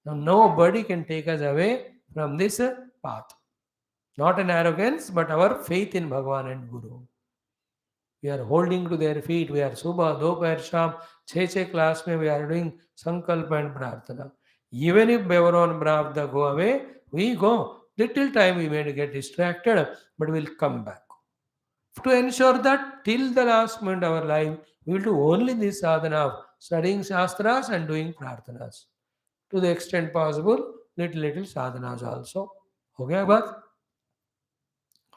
Now nobody can take us away from this path. Not an arrogance, but our faith in Bhagavan and Guru. We are holding to their feet. We are Subha, Doper, Sham, Che class mein we are doing Sankalpa and Prarthana. Even if our own Pravda go away, we go. Little time we may get distracted, but we'll come back. To ensure that till the last moment of our life, we will do only this sadhana of studying Shastras and doing Prarthanas. To the extent possible, little sadhanas also. Okay, Bhagat?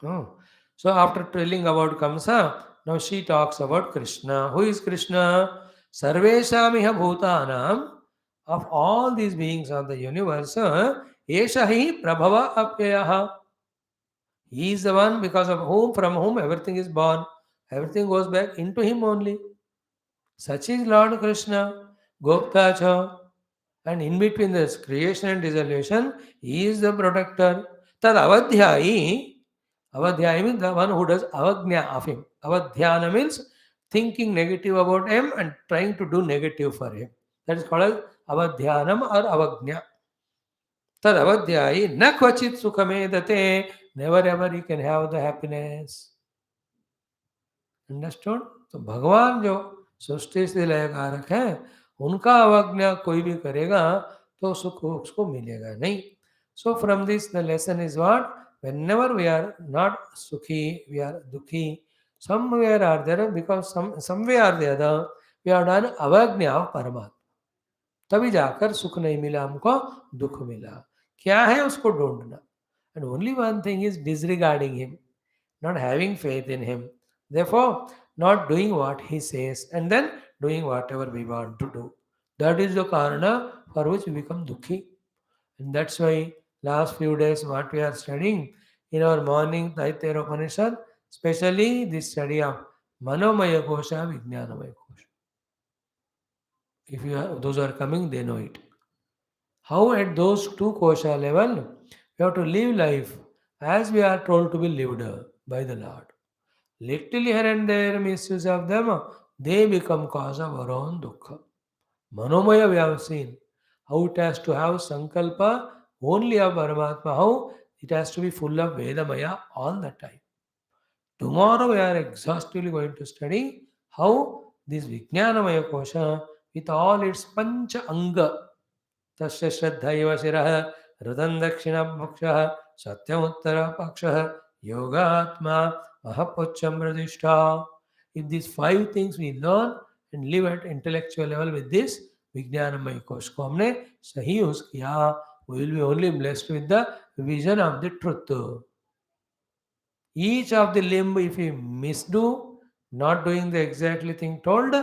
Oh. So after telling about Kamsa, now she talks about Krishna. Who is Krishna? Sarveshamiha Bhutanam. Of all these beings of the universe, Esha hi Prabhava Apyaha. He is the one because of whom, from whom everything is born. Everything goes back into him only. Such is Lord Krishna, Gopta cha. And in between this creation and dissolution, he is the protector. Tad avadhyai. Avadhyaya means the one who does avagnya of him. Avadhyana means thinking negative about him and trying to do negative for him. That is called as avadhyanam or avagnya. Tad avadhyayi na kvachit sukhamedate. Never ever he can have the happiness. Understood तो भगवान जो सृष्टि से लय कारक है उनका अवज्ञा कोई भी करेगा तो सुख उसको मिलेगा नहीं. So from this the lesson is what whenever we are not sukhi we are dukhi somewhere or there because somewhere or the other we are done अवज्ञा of परमात्मा तभी जाकर सुख नहीं मिला हमको दुख मिला. क्या है उसको ढूंढना and only one thing is disregarding him, not having faith in him. Therefore, not doing what he says and then doing whatever we want to do. That is the karana for which we become dukhi. And that's why last few days what we are studying in our morning Taitya Upanishad, especially this study of Manomaya Kosha, Vijnanamaya Kosha. If you are, those who are coming, they know it. How at those two kosha level, we have to live life as we are told to be lived by the Lord. Little here and there misuse of them, they become cause of our own dukkha. Manomaya we have seen how it has to have sankalpa only of Paramatma, how it has to be full of Vedamaya all the time. Tomorrow we are exhaustively going to study how this Vijnanamaya kosha with all its pancha anga तस्य श्रद्धैव शिरः हृदं दक्षिणपक्षः सत्यमुत्तरः पक्षः योगात्मा महपुच्छं प्रतिष्ठा. If these 5 things we learn and live at intellectual level with this विज्ञानमय कोश को हमने सही use किया, we will be only blessed with the vision of the truth. Each of the limb, if we misdo, not doing the exactly thing told,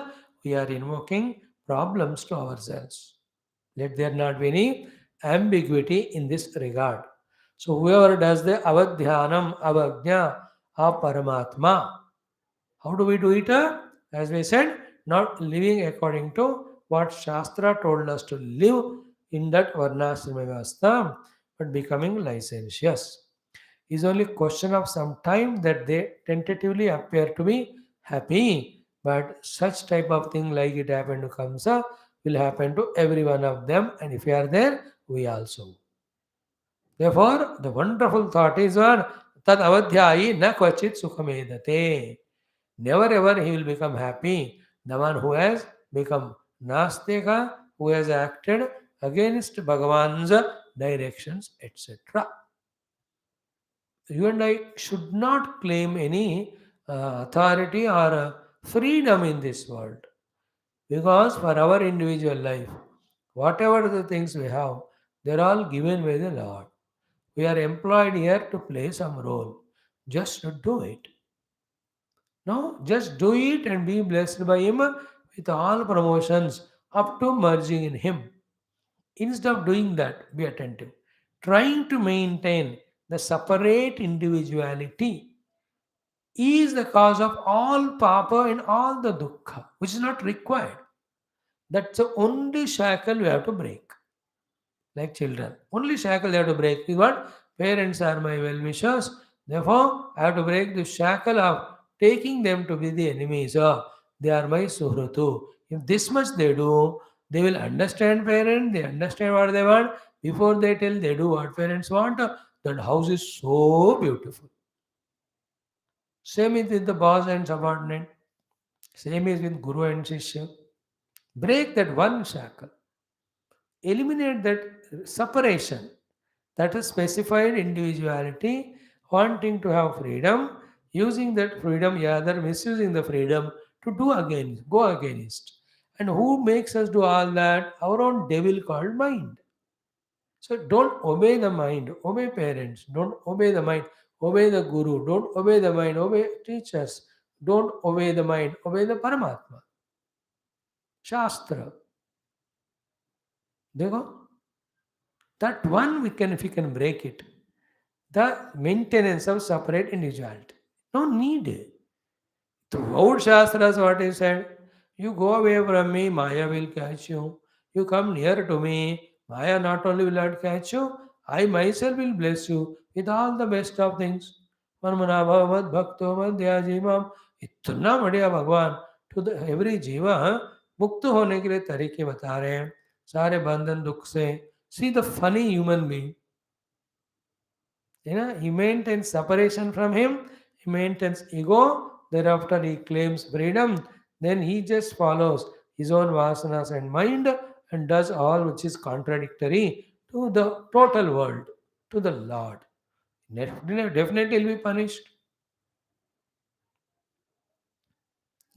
we are invoking problems to ourselves. Let there not be any ambiguity in this regard. So whoever does the avadhyanam, avajna of Paramatma, how do we do it? As we said, not living according to what Shastra told us to live in that varnashrama vyavastha, but becoming licentious. Is only question of some time that they tentatively appear to be happy, but such type of thing like it happened to Kamsa will happen to every one of them, and if we are there, we also. Therefore, the wonderful thought is one tad avadhyayi na kvachit sukhamedate. Never ever he will become happy. The one who has become nastika, who has acted against Bhagavan's directions, etc. You and I should not claim any authority or freedom in this world. Because for our individual life, whatever the things we have, they're all given by the Lord. We are employed here to play some role. Just do it. No, just do it and be blessed by Him with all promotions up to merging in Him. Instead of doing that, be attentive. Trying to maintain The separate individuality is the cause of all papa and all the dukkha, which is not required. That's the only shackle we have to break. Like children, only shackle they have to break is what? Parents are my well wishers. Therefore, I have to break the shackle of taking them to be the enemies. They are my suhrutu. If this much they do, they will understand parents, they understand what they want. Before they tell, they do what parents want. That house is so beautiful. Same is with the boss and subordinate. Same is with Guru and Shishya. Break that one shackle. Eliminate that separation. That is specified individuality, wanting to have freedom, using that freedom, either misusing the freedom to do against, go against. And who makes us do all that? Our own devil called mind. So don't obey the mind, obey parents, don't obey the mind, obey the guru, don't obey the mind, obey teachers, don't obey the mind, obey the Paramatma. Shastra. Dekho? That one we can, if we can break it, the maintenance of separate individuality. No need. Throughout Shastras, what is said, you go away from me, Maya will catch you. You come near to me, Maya not only will not catch you, I myself will bless you with all the best of things. Manmana bhavad bhakto madhya जीवम इतना बढ़िया भगवान to the every जीवा मुक्त होने के लिए तरीके बता रहे हैं सारे बंधन दुख से see the funny human being he maintains separation from him, he maintains ego, thereafter he claims freedom, then he just follows his own vasanas and mind and does all which is contradictory to the total world, to the Lord. Definitely will be punished.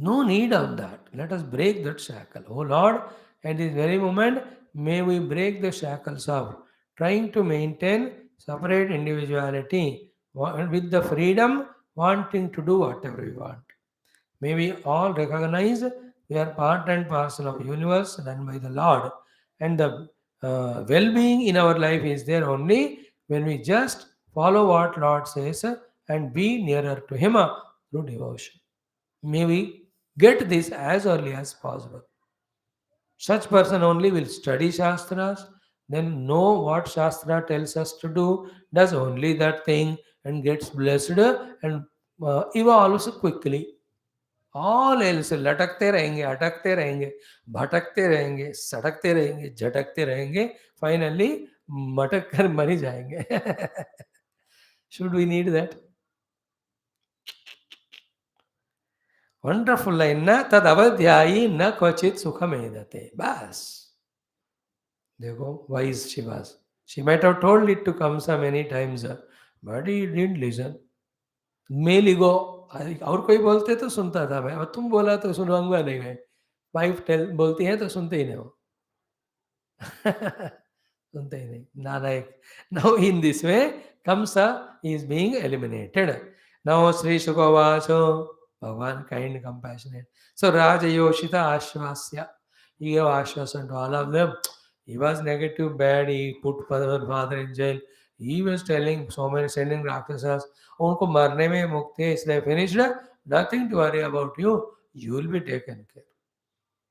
No need of that. Let us break that shackle. Oh Lord, at this very moment, may we break the shackles of trying to maintain separate individuality with the freedom wanting to do whatever we want. May we all recognize we are part and parcel of universe run by the Lord, and the well-being in our life is there only when we just follow what Lord says and be nearer to Him through devotion. May we get this as early as possible. Such person only will study Shastras, then know what Shastra tells us to do, does only that thing, and gets blessed and evolves quickly. All else लटकते रहेंगे अटकते रहेंगे भटकते रहेंगे सड़कते रहेंगे झटकते रहेंगे finally मटक कर मर ही जाएंगे should we need that wonderful line na tad avadhyayi na kvachit sukhamedate bas देखो wise she was. She might have told it to Kamsa many times, but he didn't listen. Male ego, और कोई बोलते तो सुनता था मैं और तुम बोला तो सुनूंगा नहीं मैं वाइफ टेल बोलती है तो सुनते ही नहीं हो सुनते ही नहीं नालायक now in this way Kamsa is being eliminated. Now Sri Shukavaso Bhagavan kind compassionate. So Raja Yoshita Ashwasya. He gave ashwasan to all of them. He was negative, bad. He put father in jail. He was telling so many sending Rakshasas, उनको मरने में मुक्ति है इसलिए finished. Nothing to worry about you. You will be taken care.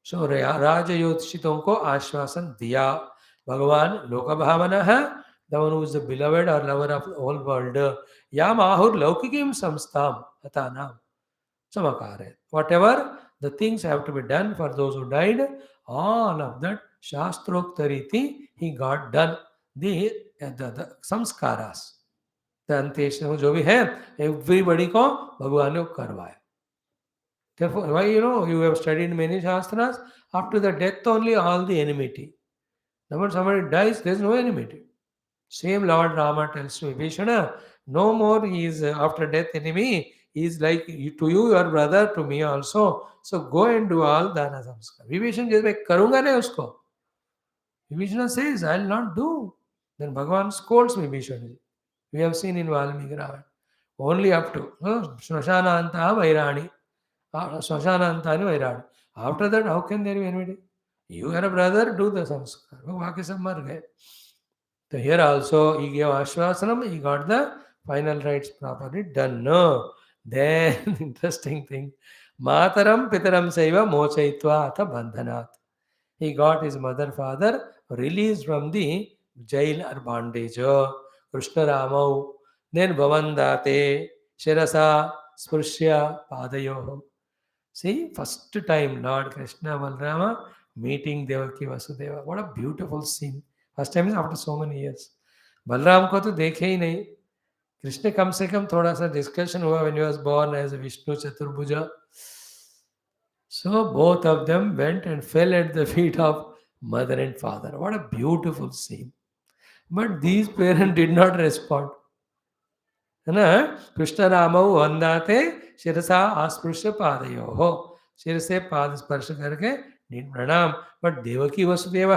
So राजयोत्सितों को आश्वासन दिया. भगवान लोक भावना है. The one who is the beloved or lover of the whole world. या माहुर लौकिकीम संस्थाम अतानाम samakare. Whatever the things have to be done for those who died, all of that शास्त्रोक्तरीति he got done. The samskaras the अंत्येष्टि जो भी है everybody को भगवान ने करवाया. Therefore, why you have studied many shastras, after the death only all the enmity. The moment somebody dies, there is no enmity. Same Lord Rama tells to Vishnu, no more he is after death enemy. He is like to you, your brother, to me also. So go and do all dana samskar. Vibhishan says, मैं करूँगा नहीं उसको. Vibhishan says, I will not do. Then Bhagavan scolds Vibhishan. We have seen in Valmiki Ramayana. Only up to Smashana Anta Vairani. Smashana Antani Vairani. After that, how can there be enmity? You are a brother, do the samskar. वो बाकी सब मर गए. So here also he gave Ashvasanam, he got the final rites properly done. No. Then interesting thing. Mataram Pitaram Saiva Mochaitva Atha Bandhanat. He got his mother, father released from the jail or bondage. Krishna Ramau. Then Bhavandate Shirasa Spurshya Padayoho. See, first time Lord Krishna Balrama meeting Devaki Vasudeva. What a beautiful scene. First time is after so many years. Balram को तो देखे ही नहीं. कृष्ण कम से कम थोड़ा सा discussion हुआ when he was born as a Vishnu Chaturbhuja. So both of them went and fell at the feet of mother and father. What a beautiful scene. But these parents did not respond. है ना? कृष्ण रामौ वंदाते शिरसा आस्पृश्य पादयो हो. सिर से पाद स्पर्श करके NEET प्रणाम. बट देवकी वसुदेव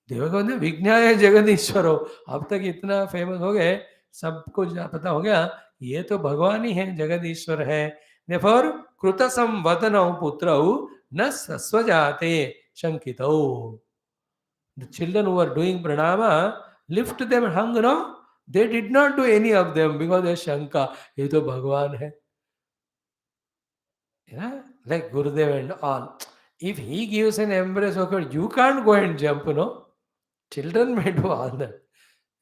देवकी विज्ञाय जगदीश्वरो. अब तक इतना फेमस हो गए, सबको पता हो गया ये तो भगवान ही है, जगदीश्वर है. Therefore, कृतसं वदनौ पुत्रौ न सस्वजाते शंकितौ. The children who were doing pranama, lift them and hung, no? They did not do any of them because they shanka. ये तो भगवान है. Yeah? Like Gurudev and all. If he gives an embrace, okay, you can't go and jump, no? Children may do all that.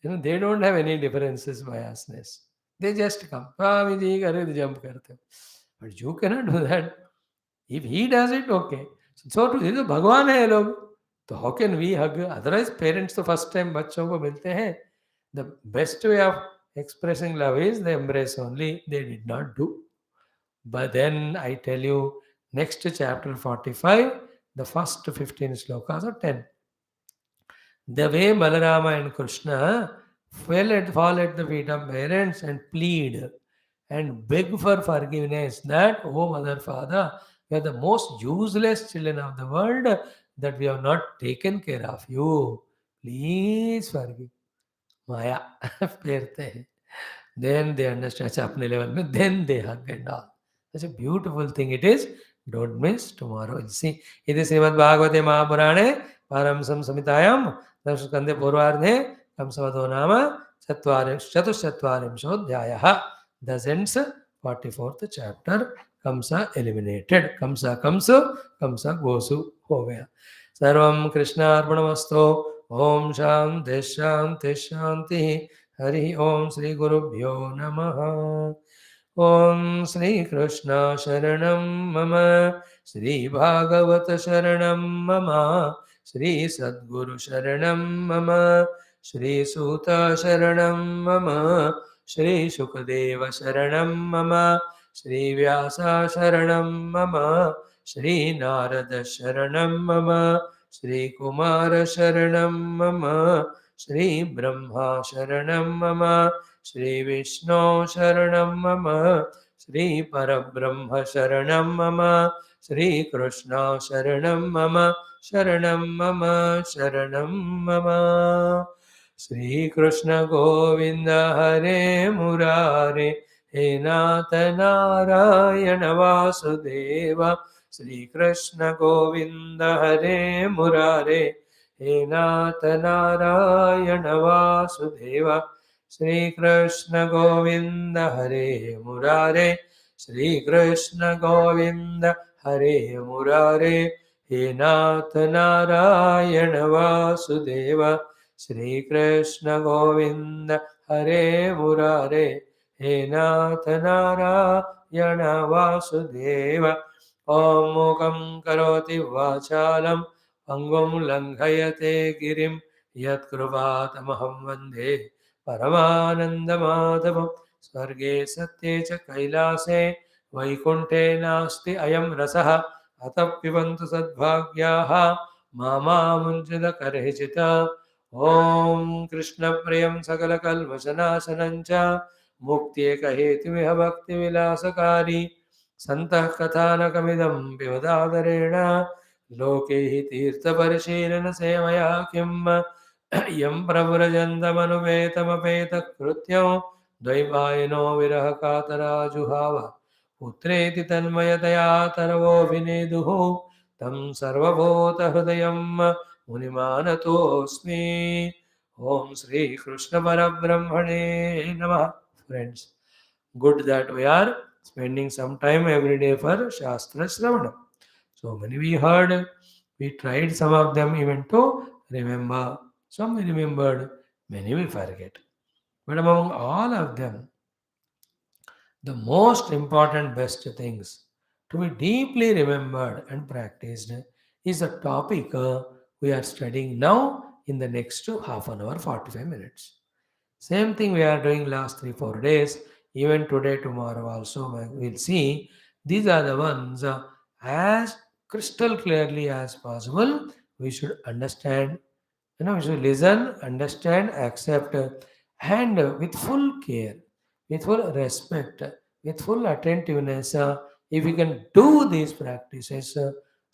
They don't have any differences, biasness. They just come. Swamiji, kare jump karte. But you cannot do that. If he does it, okay. So to this, भगवान है लोग. तो how can we hug? Otherwise, parents तो first time बच्चों को मिलते हैं. The best way of expressing love is the embrace only. They did not do. But then I tell you, next chapter 45, the first 15 slokas or 10. The way Balarama and Krishna fall at the feet of parents and plead and beg for forgiveness that, oh mother, father, we are the most useless children of the world, that we have not taken care of you. Please forgive. Maya. फेरते हैं. Then they understand. अच्छा अपने level में. Then they hug and all. Such a beautiful thing it is. Don't miss tomorrow. You'll see. इति श्रीमद् भागवते महापुराणे पारमहंसं संहितायां दशमस्कन्धे पूर्वार्धे कंसवधो नाम चतुश्चत्वारिंशोऽध्यायः. Thus ends 44th chapter. Kamsa eliminated. Kamsa gosu हो गया. सर्वं कृष्णार्पणमस्तु. ओम शांति शांति शांति. हरि ओम श्री गुरुभ्यो नमः. ओम श्री कृष्ण शरणं मम. श्री भागवत शरणं मम. श्री सद्गुरु शरणं मम. श्री सूत शरणं मम. श्री शुकदेव शरणं मम. श्री व्यास शरणं मम. श्री नारद शरणं मम. श्री कुमार शरणं मम. श्री ब्रह्मा शरणं मम. श्री विष्णु शरणं मम. श्री परब्रह्म शरणं मम. श्री कृष्ण शरणं मम. शरणं मम. शरणं मम. श्री कृष्ण गोविंद हरे मुरारे. हे नाथ नारायण वासुदेव. श्री कृष्ण गोविंद हरे मुरारे. हे नाथ नारायण वासुदेव. श्री कृष्ण गोविंद हरे मुरारे. श्री कृष्ण गोविंद हरे मुरारे. हे नाथ नारायण वासुदेव. श्री कृष्ण गोविंद हरे मुरारे. हे नाथ नारायण वासुदेव. ॐ मूकं करोति वाचालं पंगुं लङ्घयते गिरिं यत्कृपातमहं वन्दे परमानन्दमाधवं. स्वर्गे सत्ये च कैलासे वैकुण्ठे नास्ति अयं रसः. अतः पिबन्तु सद्भाग्याः मामामुञ्चद करहिचित. ॐ कृष्णप्रियं सकलकल्मषनाशनं च मुक्त्येकहेतुमिह भक्तिविलासकारी. सन्तः कथानकमिदं पिबदादरेण. लोके हि तीर्थपरिशीलन सेवया किम्. यं प्रव्रजन्तमनुपेतमपेतकृत्यं द्वैपायनो विरहकातराजुहाव. पुत्रेति तन्मयतया तरवोऽभिनेदुः. तं सर्वभूतहृदयं मुनिमानतोऽस्मि. Om Sri Krishna Parabrahmane Namaha. Friends, good that we are spending some time every day for Shastra Shravana. So many we heard, we tried some of them even to remember. Some we remembered, many we forget. But among all of them, the most important best things to be deeply remembered and practiced is the topic we are studying now in the next half an hour, 45 minutes. Same thing we are doing last 3 4 days. Even today, tomorrow also we'll see. These are the ones as crystal clearly as possible. We should understand. We should listen, understand, accept, and with full care, with full respect, with full attentiveness. If we can do these practices,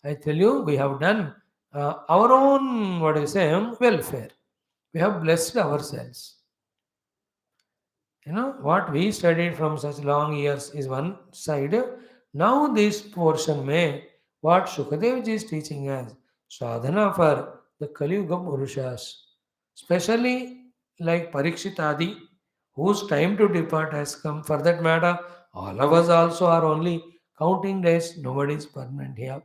I tell you, we have done our own, what do you say, welfare. We have blessed ourselves. What we studied from such long years is one side. Now this portion may, what Shukadev ji is teaching us, sadhana for the Kaliyuga Purushas, especially like Parikshitadi, whose time to depart has come. For that matter, all of us also are only counting days. Nobody is permanent here.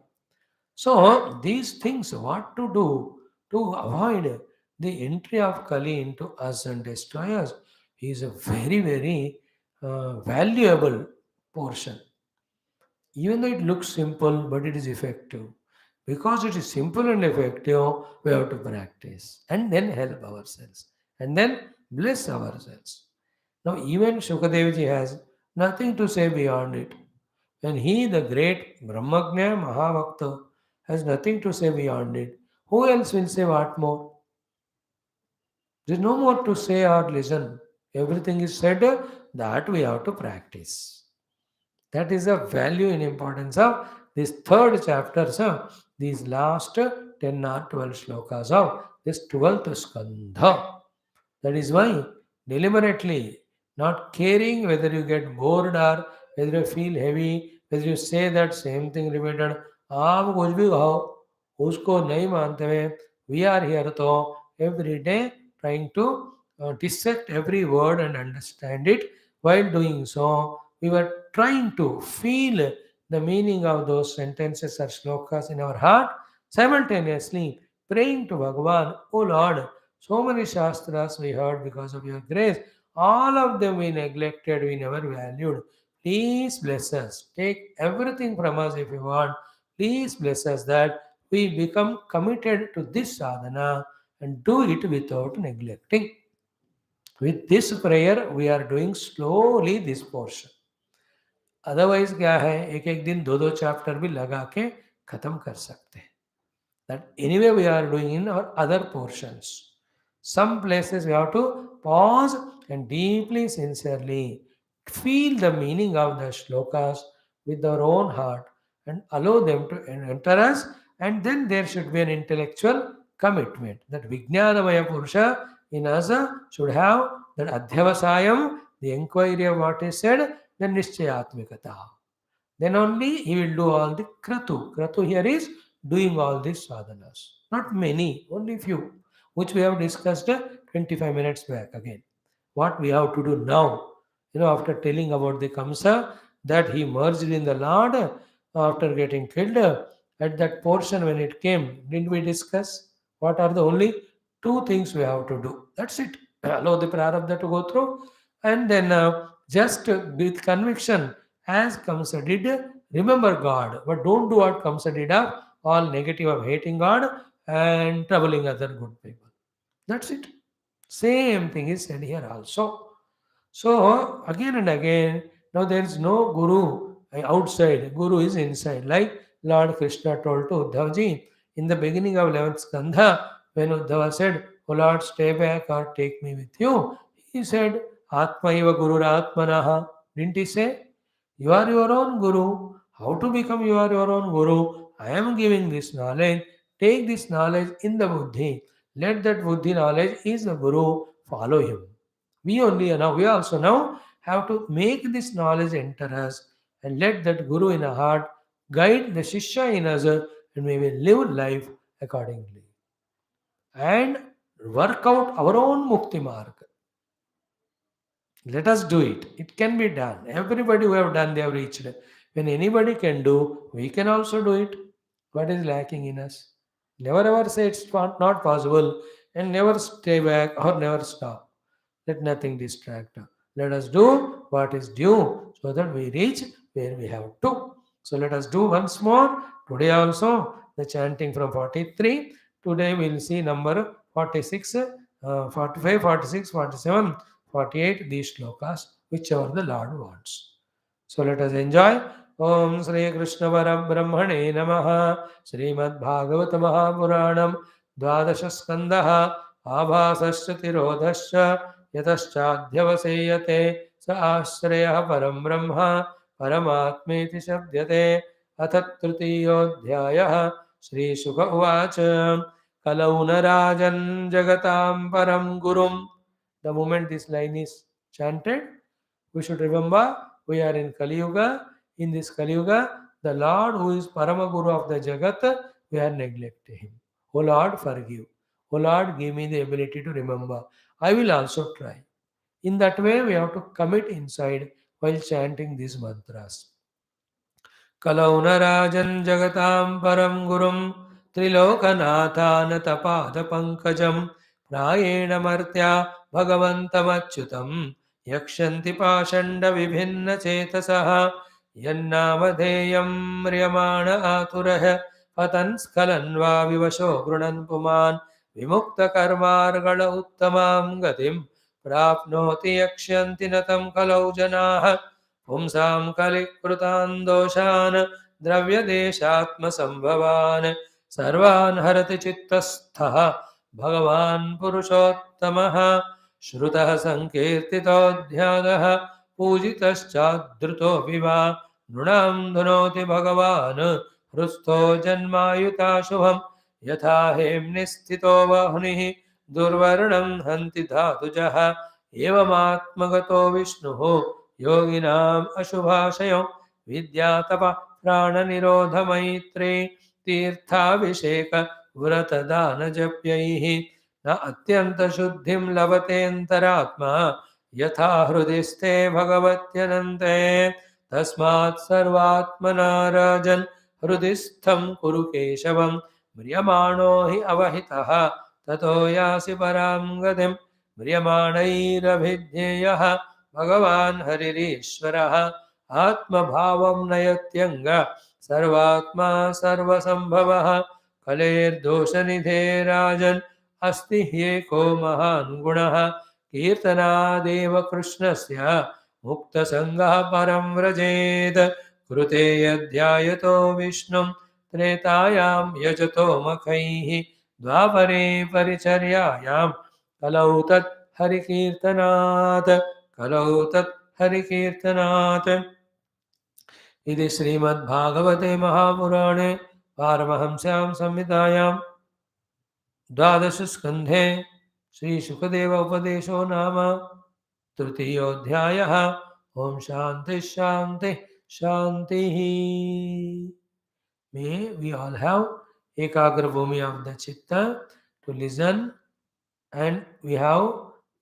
So these things, what to do to avoid the entry of Kali into us and destroy us, is a very, very valuable portion. Even though it looks simple, but it is effective. Because it is simple and effective, we have to practice and then help ourselves and then bless ourselves. Now, even Shukadev has nothing to say beyond it. And he, the great Brahmagnya Mahavakta, has nothing to say beyond it. Who else will say what more? There is no more to say or listen. Everything is said that we have to practice. That is the value and importance of this third chapter, so these last 10 or 12 shlokas of this 12th skandha. That is why deliberately not caring whether you get bored or whether you feel heavy, whether you say that same thing repeated, आप कुछ भी कहो उसको नहीं मानते हुए we are here तो every day trying to dissect every word and understand it. While doing so, we were trying to feel the meaning of those sentences or shlokas in our heart, simultaneously praying to Bhagavan, O Lord, so many shastras we heard because of your grace. All of them we neglected, we never valued. Please bless us. Take everything from us if you want. Please bless us that we become committed to this sadhana and do it without neglecting. With this prayer, we are doing slowly this portion. Otherwise क्या है, एक एक दिन दो दो chapter भी लगा के खत्म कर सकते हैं. That anyway we are doing in our other portions. Some places we have to pause and deeply, sincerely feel the meaning of the shlokas with our own heart and allow them to enter us. And then there should be an intellectual commitment that Vijnanamaya Purusha in us should have that Adhyavasayam, the inquiry of what is said, then Nischayatmikata. Then only he will do all the kratu. Kratu here is doing all these sadhanas. Not many, only few, which we have discussed 25 minutes back again. What we have to do now, after telling about the Kamsa, that he merged in the Lord after getting killed, at that portion when it came, didn't we discuss what are the only two things we have to do? That's it. Allow the prarabdha to go through, and then just with conviction, as Kamsa did, remember God, but don't do what Kamsa did of all negative of hating God and troubling other good people. That's it. Same thing is said here also. So again and again, now there is no guru outside, guru is inside. Like Lord Krishna told to Uddhavji in the beginning of 11th Skandha, when Uddhava said, "O Lord, stay back or take me with you," he said, Atma eva guru atmanaha. Didn't he say? You are your own guru. How to become you are your own guru? I am giving this knowledge. Take this knowledge in the buddhi. Let that buddhi knowledge is the guru. Follow him. We also now have to make this knowledge enter us and let that guru in our heart guide the shishya in us, and we will live life accordingly. And work out our own Mukti Marg. Let us do it. It can be done. Everybody who have done, they have reached. When anybody can do, we can also do it. What is lacking in us? Never ever say it's not possible, and never stay back or never stop. Let nothing distract us. Let us do what is due so that we reach where we have to. So let us do once more. Today also the chanting from 43. Today we will see number 46, 45, 46, 47, 48, these shlokas, whichever the Lord wants. So let us enjoy. Om Shri Krishna Brahmane Namaha. Srimad Bhagavata Mahapuranam Dvadasha Skandaha Abhasasya Tirodhasya Yataschadhyavaseyyate Sa Ashrayah Param Brahma Paramatmeti Shabdyate Athat Tritiyodhyayah Shri Shuka Uvacha Kalaunarajan Jagatam Param Gurum. The moment this line is chanted, we should remember we are in Kaliyuga. In this Kaliyuga, the Lord who is Paramaguru of the Jagat, we are neglecting him. O Lord, forgive. O Lord, give me the ability to remember. I will also try. In that way, we have to commit inside while chanting these mantras. Kalaunarajan jagatam param gurum त्रिलोकनाथानतपादपङ्कजं प्रायेण मर्त्या भगवन्तमच्युतं यक्षन्ति पाषण्डविभिन्नचेतसः यन्नामधेयं म्रियमाण आतुरः पतन् स्खलन् वा विवशो गृणन् पुमान् विमुक्तकर्मार्गळ उत्तमां गतिं प्राप्नोति यक्ष्यन्ति न तं कलौ जनाः पुंसां कलिकृतान् दोषान् द्रव्यदेशात्मसम्भवान् सर्वान् हरति चित्तस्थः भगवान् पुरुषोत्तमः श्रुतः सङ्कीर्तितोऽध्यागः पूजितश्चादृतोऽपि वा नृणां धुनोति भगवान् हृस्थो जन्मायुताशुभं यथा हेम्निस्थितो वह्निः दुर्वर्णं हन्ति धातुजः एवमात्मगतो विष्णुः योगिनाम् अशुभाशयो विद्यातप प्राणनिरोधमैत्री तीर्थाभिषेक व्रतदानजप्यैः न अत्यन्तशुद्धिं लभतेऽन्तरात्मा यथा हृदि स्थे भगवत्यनन्ते तस्मात् सर्वात्मना राजन् हृदि स्थं कुरु केशवं म्रियमाणो हि अवहितः ततो यासि परां गतिं म्रियमाणैरभिध्येयः भगवान् हरिरीश्वरः आत्मभावं नयत्यङ्ग सर्वात्मा सर्वसम्भवः कलेर्दोषनिधे राजन् अस्ति ह्येको महान् गुणः कीर्तनादेव कृष्णस्य मुक्तसङ्गः परं व्रजेत् कृते यध्यायतो विष्णुं त्रेतायां यजतो मखैः द्वापरे परिचर्यायां कलौ तत् हरिकीर्तनात् कलौ तत् हरिकीर्तनात् इति श्रीमद्भागवते महापुराणे पारमहंस्यां संहितायां द्वादशस्कन्धे श्रीशुकदेव उपदेशो नाम तृतीयोऽध्यायः। ॐ शान्तिः शान्तिः शान्तिः। May we all have ekagra bhumi of the chitta to listen, and we have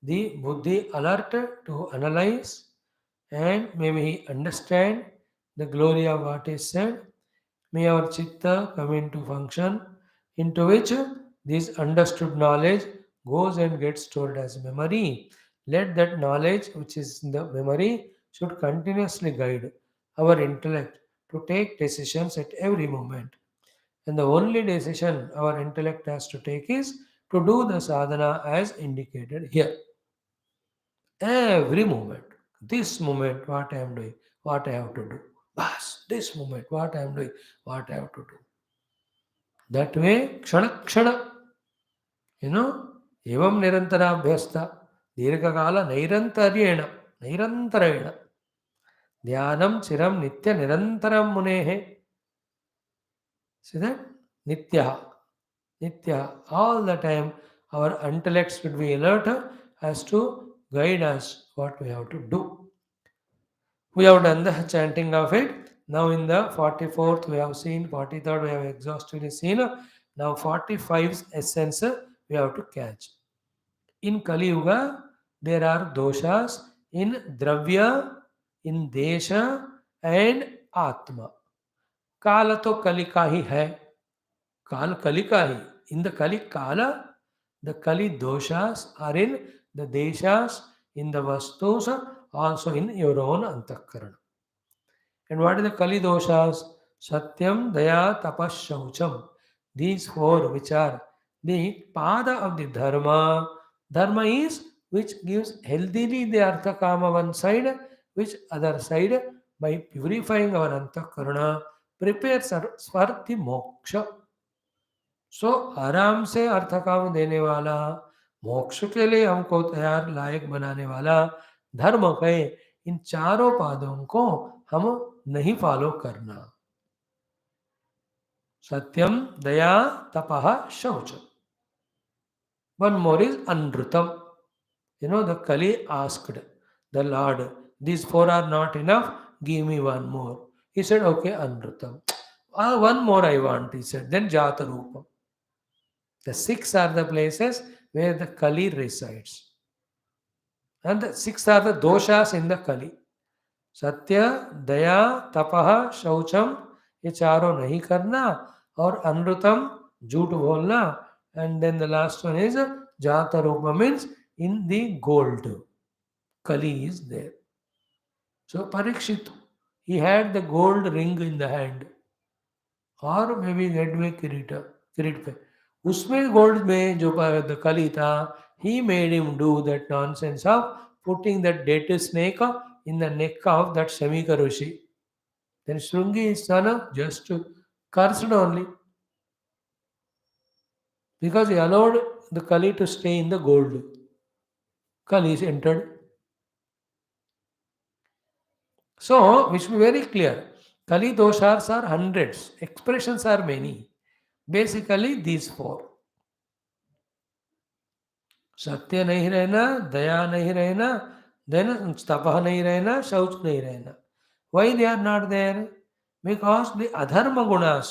the buddhi alert to analyze, and may we understand the glory of what is said. May our chitta come into function, into which this understood knowledge goes and gets stored as memory. Let that knowledge which is in the memory should continuously guide our intellect to take decisions at every moment. And the only decision our intellect has to take is to do the sadhana as indicated here. Every moment, this moment, what I am doing, what I have to do. Bas, this moment, what I am doing, what I have to do. That way, kshana kshana, evam nirantarabhyasta, dirghakala nairantarayena, dhyanam chiram nitya nirantaram munehe. See that? Nitya, all the time, our intellect should be alert as to guide us what we have to do. We have done the chanting of it. Now in the 44th we have seen, 43rd we have exhaustively seen. Now 45's essence we have to catch. In Kali Yuga, there are doshas in Dravya, in Desha and Atma. Kala to Kali ka hi hai. Kal Kali ka hi. In the Kali Kala, the Kali doshas are in the Deshas, in the Vastus, also in your own Antakarana. And what are the Kali doshas? Satyam, Daya, Tapas, Shaucham. These four, which are the pada of the dharma. Dharma is which gives healthily the artha kama one side, which other side by purifying our antakarana prepares us for the moksha. सो आराम से अर्थ काम देने वाला, मोक्ष के लिए हमको तैयार लायक बनाने वाला धर्म के इन चारों पादों को हम नहीं फॉलो करना. सत्यम, दया, तपः, शौच. One more is Anrutam. The Kali asked the Lord, these four are not enough, give me one more. He said, okay, Anrutam. One more I want, he said. Then Jatarupam. The six are the places where the Kali resides. And the six are the doshas in the Kali. Satya, Daya, Tapaha, Shaucham, ये चारों नहीं करना, और अनृतम झूठ बोलना. And then the last one is Jatarupa, means in the gold. Kali is there. So Parikshit, he had the gold ring in the hand, और maybe head में किरीट पे, उसमें गोल्ड में जो कली था, he made him do that nonsense of putting that dead snake in the neck of that Shamika Rishi. Then Shrungi, his son, just cursed only, because he allowed the Kali to stay in the gold. Kali is entered. So, we should be very clear. Kali doshas are hundreds. Expressions are many. Basically, these four. सत्य नहीं रहना, दया नहीं रहना, then तपह नहीं रहना, शौच नहीं रहना. Why they are not there? Because the adharma guna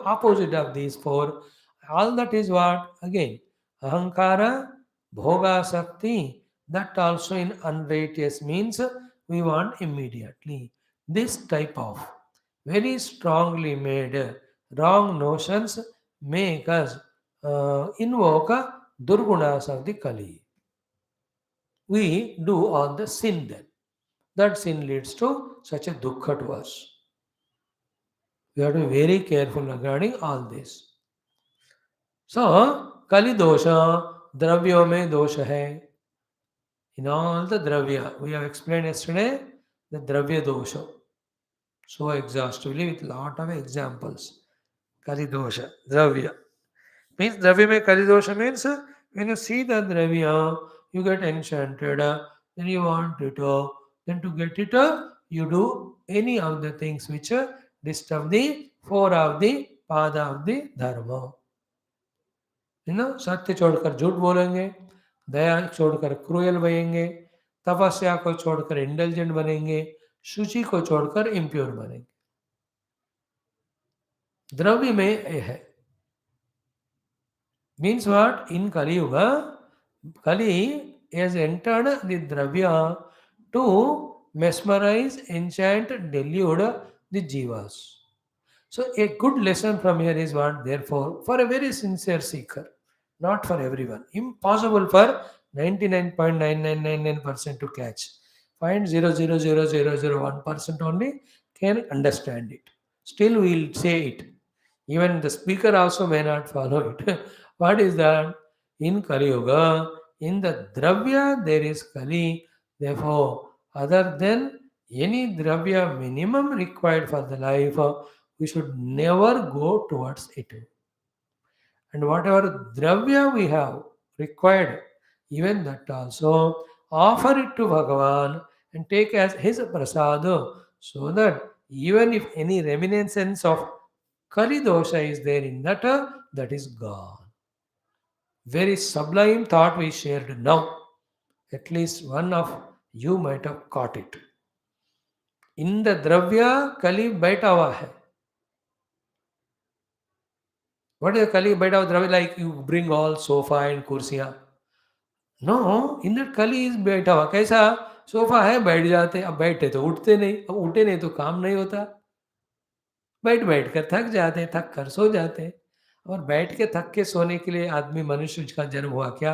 opposite of these four. All that is what? Again, ahankara, bhoga sakti, that also in unrighteous means we want immediately. This type of very strongly made wrong notions make us invoke durgunas of the Kali. We do all the sin then. That sin leads to such a dukkha to us. We have to be very careful regarding all this. So, Kali dosha, dravyo mein dosha hai. In all the dravya, we have explained yesterday the dravya dosha. So exhaustively with lot of examples. Kali dosha, dravya. Means dravya mein Kali dosha means when you see the dravya, you get enchanted, then you want it, then to get it, you do any of the things which disturb the four of the pada of the dharma. सत्य छोड़कर झूठ बोलेंगे, दया छोड़कर cruel बनेंगे, तपस्या को छोड़कर intelligent बनेंगे, शुचि को छोड़कर इम्प्योर बनेंगे. द्रव्य में यह है. Means what? In Kali Yuga, Kali has entered the Dravya to mesmerize, enchant, delude the Jivas. So a good lesson from here is what? Therefore, for a very sincere seeker, not for everyone. Impossible for 99.9999% to catch. Find 0.00001% only can understand it. Still we will say it. Even the speaker also may not follow it. What is that? In Kali Yuga, in the Dravya there is Kali. Therefore, other than any Dravya minimum required for the life, we should never go towards it. And whatever Dravya we have required, even that also, offer it to Bhagavan and take as his prasada, so that even if any reminiscence of Kali dosha is there in that, that is gone. Very sublime thought we shared now. At least one of you might have caught it. In the Dravya, Kali baita hua hai. What is Kali baita hua Dravya? Like you bring all sofa and kursiya. No, in that Kali is बैठा हुआ कैसा, sofa है बैठ जाते, अब बैठे तो उठते नहीं, अब उठे नहीं तो काम नहीं होता, बैठ बैठ कर थक जाते, थक कर सो जाते। और बैठ के थक के सोने के लिए आदमी मनुष्य का जन्म हुआ क्या?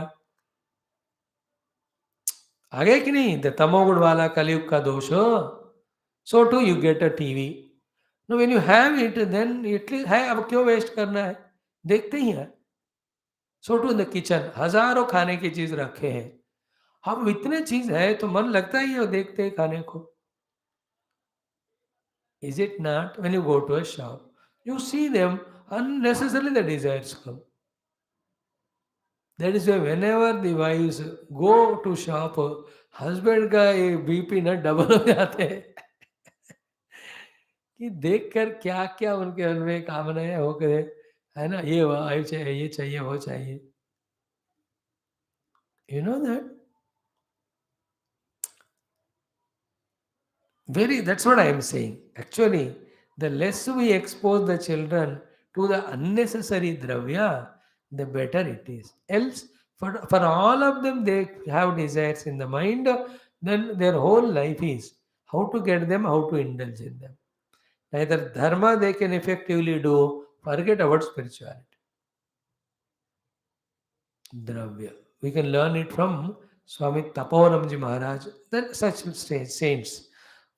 आगे कि नहीं, द तमोगुण वाला कलयुग का दोष हो। So to you get a TV, no when you have it then at least है, अब क्यों वेस्ट करना है, देखते ही हैं। So to in the kitchen, हजारों खाने की चीज रखे हैं, अब इतने चीज है तो मन लगता ही है वो देखते ही खाने को। Is it not? When you go to a shop, you see them, unnecessarily the desires come. That is why whenever the wives go to shop, husband का ये बीपी ना डबल हो जाते हैं कि देखकर क्या क्या उनके मन में कामनाएं हो गए, है ना, ये चाहिए, ये चाहिए, वो चाहिए। You know that, very, that's what I am saying. Actually, the less we expose the children to the unnecessary dravya, the better it is. Else, for all of them, they have desires in the mind, then their whole life is how to get them, how to indulge in them. Neither dharma they can effectively do, forget about spirituality. Dravya. We can learn it from Swami Tapovanamji Maharaj, then such saints.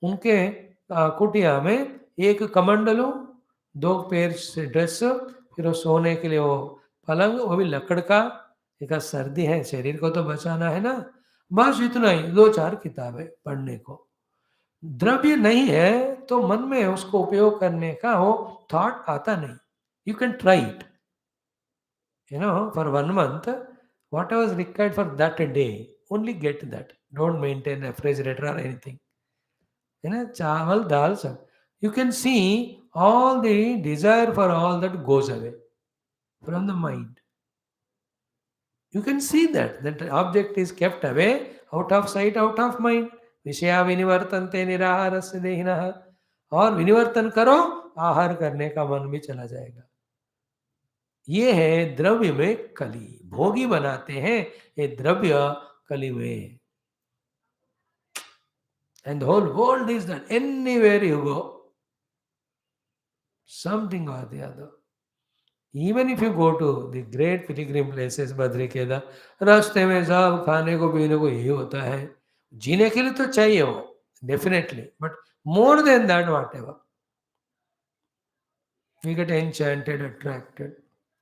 उनके कुटिया में एक कमंडलू, दो पेड़ से dress, फिर वो सोने के लिए वो पलंग, वो भी लकड़ का, एक सर्दी है, शरीर को तो बचाना है ना, बस इतना ही, दो चार किताबें पढ़ने को। द्रव्य नहीं है तो मन में उसको उपयोग करने का वो थॉट आता नहीं। You can try it, for 1 month, whatever is required for that day, only get that. Don't maintain a refrigerator or anything. Chawal, dal, सब. You can see all the desire for all that goes away from the mind. You can see that the object is kept away, out of sight, out of mind. विषया विनिवर्तनते निराहारस्य देहिनः, और विनिवर्तन करो, आहार करने का मन भी चला जाएगा। ये है द्रव्य में कली, भोगी बनाते हैं ये द्रव्य कली में। And the whole world is that, anywhere you go, something और the other. Even if you go to the great pilgrim places, Badri Kedar, रास्ते में सब खाने को पीने को यही होता है, जीने के लिए तो चाहिए वो, definitely, but more than that whatever, we get enchanted, attracted.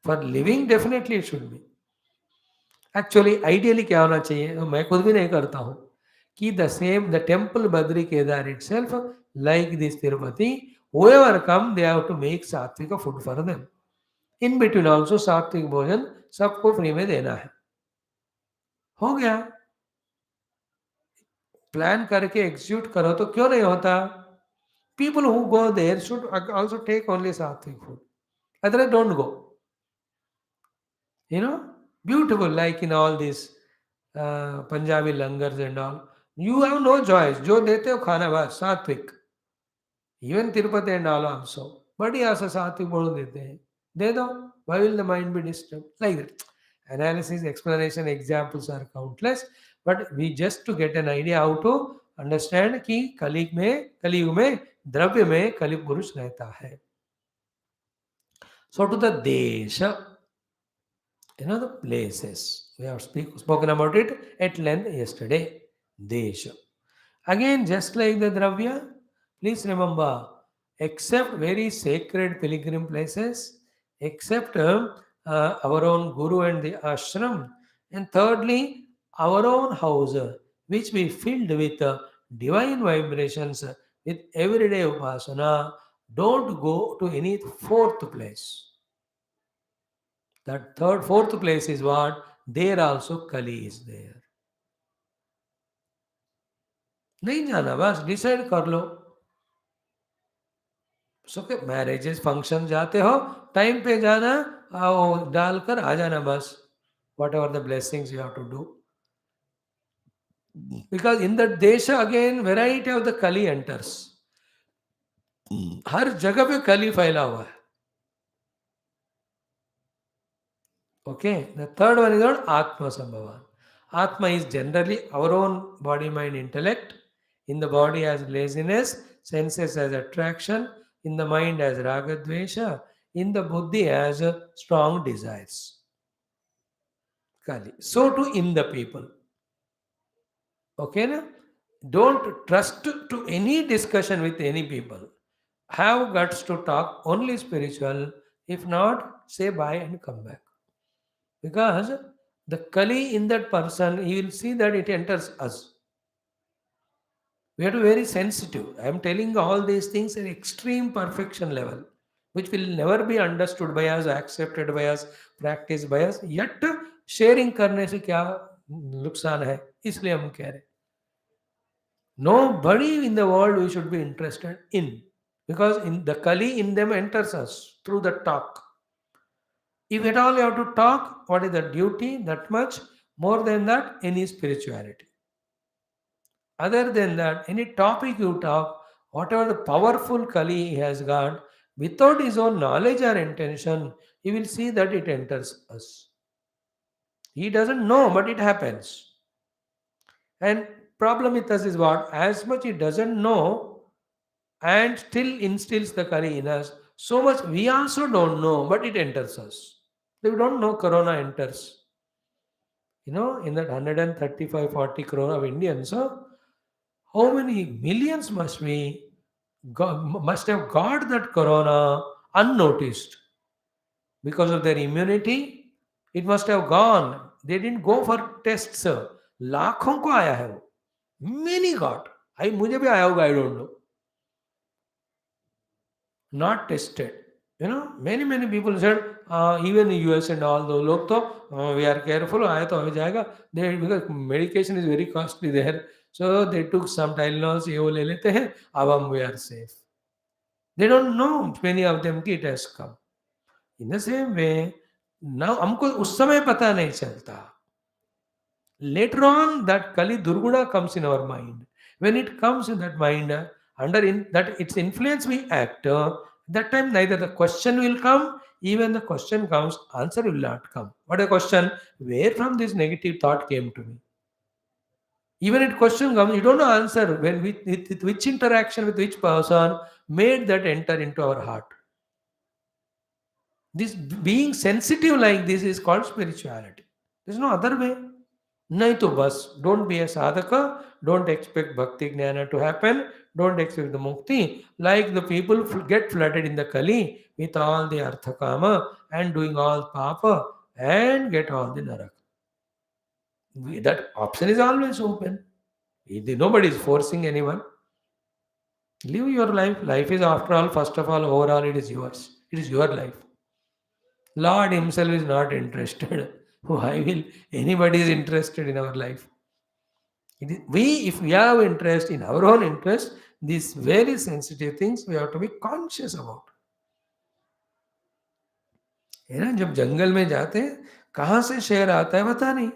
For living definitely it should be. Actually ideally क्या होना चाहिए, तो मैं खुद भी नहीं करता हूँ, कि the temple Badri Kedar it self, like this Tirupati, whoever come they have to make सात्विक food for them, in between also सात्विक भोजन सबको फ्री में देना है। हो गया, प्लान करके एग्जीक्यूट करो तो क्यों नहीं होता। People who go there should also take only sattvic food, otherwise don't go. you know Beautiful, like in all these Punjabi langars and all, you have no choice, जो देते हो खाना बस सात्विक। Even Tirupati and all also बढ़िया सा सात्विक बोल देते हैं, दे दो, why will the mind be disturbed like that? Analysis, explanation, examples are countless, but we just to get an idea how to understand कि कलयुग में द्रव्य में कलयुग पुरुष रहता है। So to the desha, the places. We have spoken about it at length yesterday. Desha. Again, just like the Dravya, please remember, except very sacred pilgrim places, except our own Guru and the ashram, and thirdly, our own house, which we filled with divine vibrations, with everyday upasana, don't go to any fourth place. That fourth place is what? There also Kali is there. नहीं जाना, बस decide कर लो। सो marriages function जाते हो, time पे जाना, आओ डालकर आ जाना बस, whatever the blessings you have to do, because in the देश again variety of the Kali enters. हर जगह पे कली फैला हुआ है। Okay, the third one is not आत्मसंभवान। Atma is generally our own body, mind, intellect. In the body as laziness, senses as attraction, in the mind as ragadvesha, in the buddhi as strong desires. Kali. So too in the people. Okay, na? Don't trust to any discussion with any people. Have guts to talk only spiritual. If not, say bye and come back. Because the Kali in that person, he will see that it enters us. We have to be very sensitive. I am telling all these things at extreme perfection level, which will never be understood by us, accepted by us, practiced by us. Yet sharing करने से क्या नुकसान है, इसलिए हम कह रहे. Nobody in the world we should be interested in, because in the Kali in them enters us through the talk. If at all you have to talk, what is the duty? That much. More than that, any spirituality. Other than that, any topic you talk, whatever the powerful Kali he has got, without his own knowledge or intention, he will see that it enters us. He doesn't know, but it happens. And problem with us is what? As much he doesn't know and still instills the Kali in us, so much we also don't know, but it enters us. We don't know Corona enters. In that 135, 40 crore of Indians, so how many millions must have got that corona unnoticed because of their immunity? It must have gone. They didn't go for tests. लाखों को आया है वो. Many got. मुझे भी आया होगा, I don't know. Not tested. Many people said, even in US and all those लोग तो we are careful, आया तो हो जाएगा. Because medication is very costly there. So they took some Tylenols, ये वो ले लेते हैं, अब हम we are safe. They don't know, many of them, कि it has come. In the same way, now हमको उस समय पता नहीं चलता. Later on, that Kali Durguna comes in our mind. When it comes in that mind, that its influence we act, that time neither the question will come, even the question comes, answer will not come. What a question? Where from this negative thought came to me? Even if question comes, you don't know answer. When with which interaction with which person made that enter into our heart. This being sensitive like this is called spirituality. There's no other way. Nahi to bas. Don't be a sadhaka. Don't expect bhakti jnana to happen. Don't expect the mukti. Like the people get flooded in the Kali with all the arthakama and doing all papa and get all the naraka. That option is always open. Nobody is forcing anyone. Live your life. Life is, after all, first of all, overall, it is yours. It is your life. Lord himself is not interested. Why will anybody is interested in our life? If we have interest in our own interest, these very sensitive things we have to be conscious about. है ना, जब जंगल में जाते हैं, कहाँ से शेर आता है पता नहीं.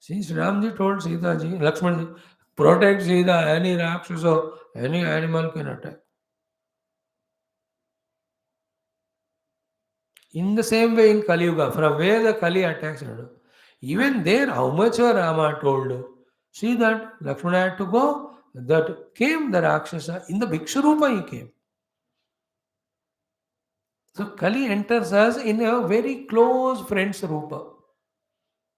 Shri Ram ji told Sita ji, Lakshman ji, protect Sita, any Rakshasa, any animal can attack. In the same way in Kaliyuga, from where the Kali attacks, even there, how much Rama told, see that Lakshmana had to go, that came the Rakshasa, in the Bhikshu Rupa he came. So Kali enters us in a very close friend's Rupa.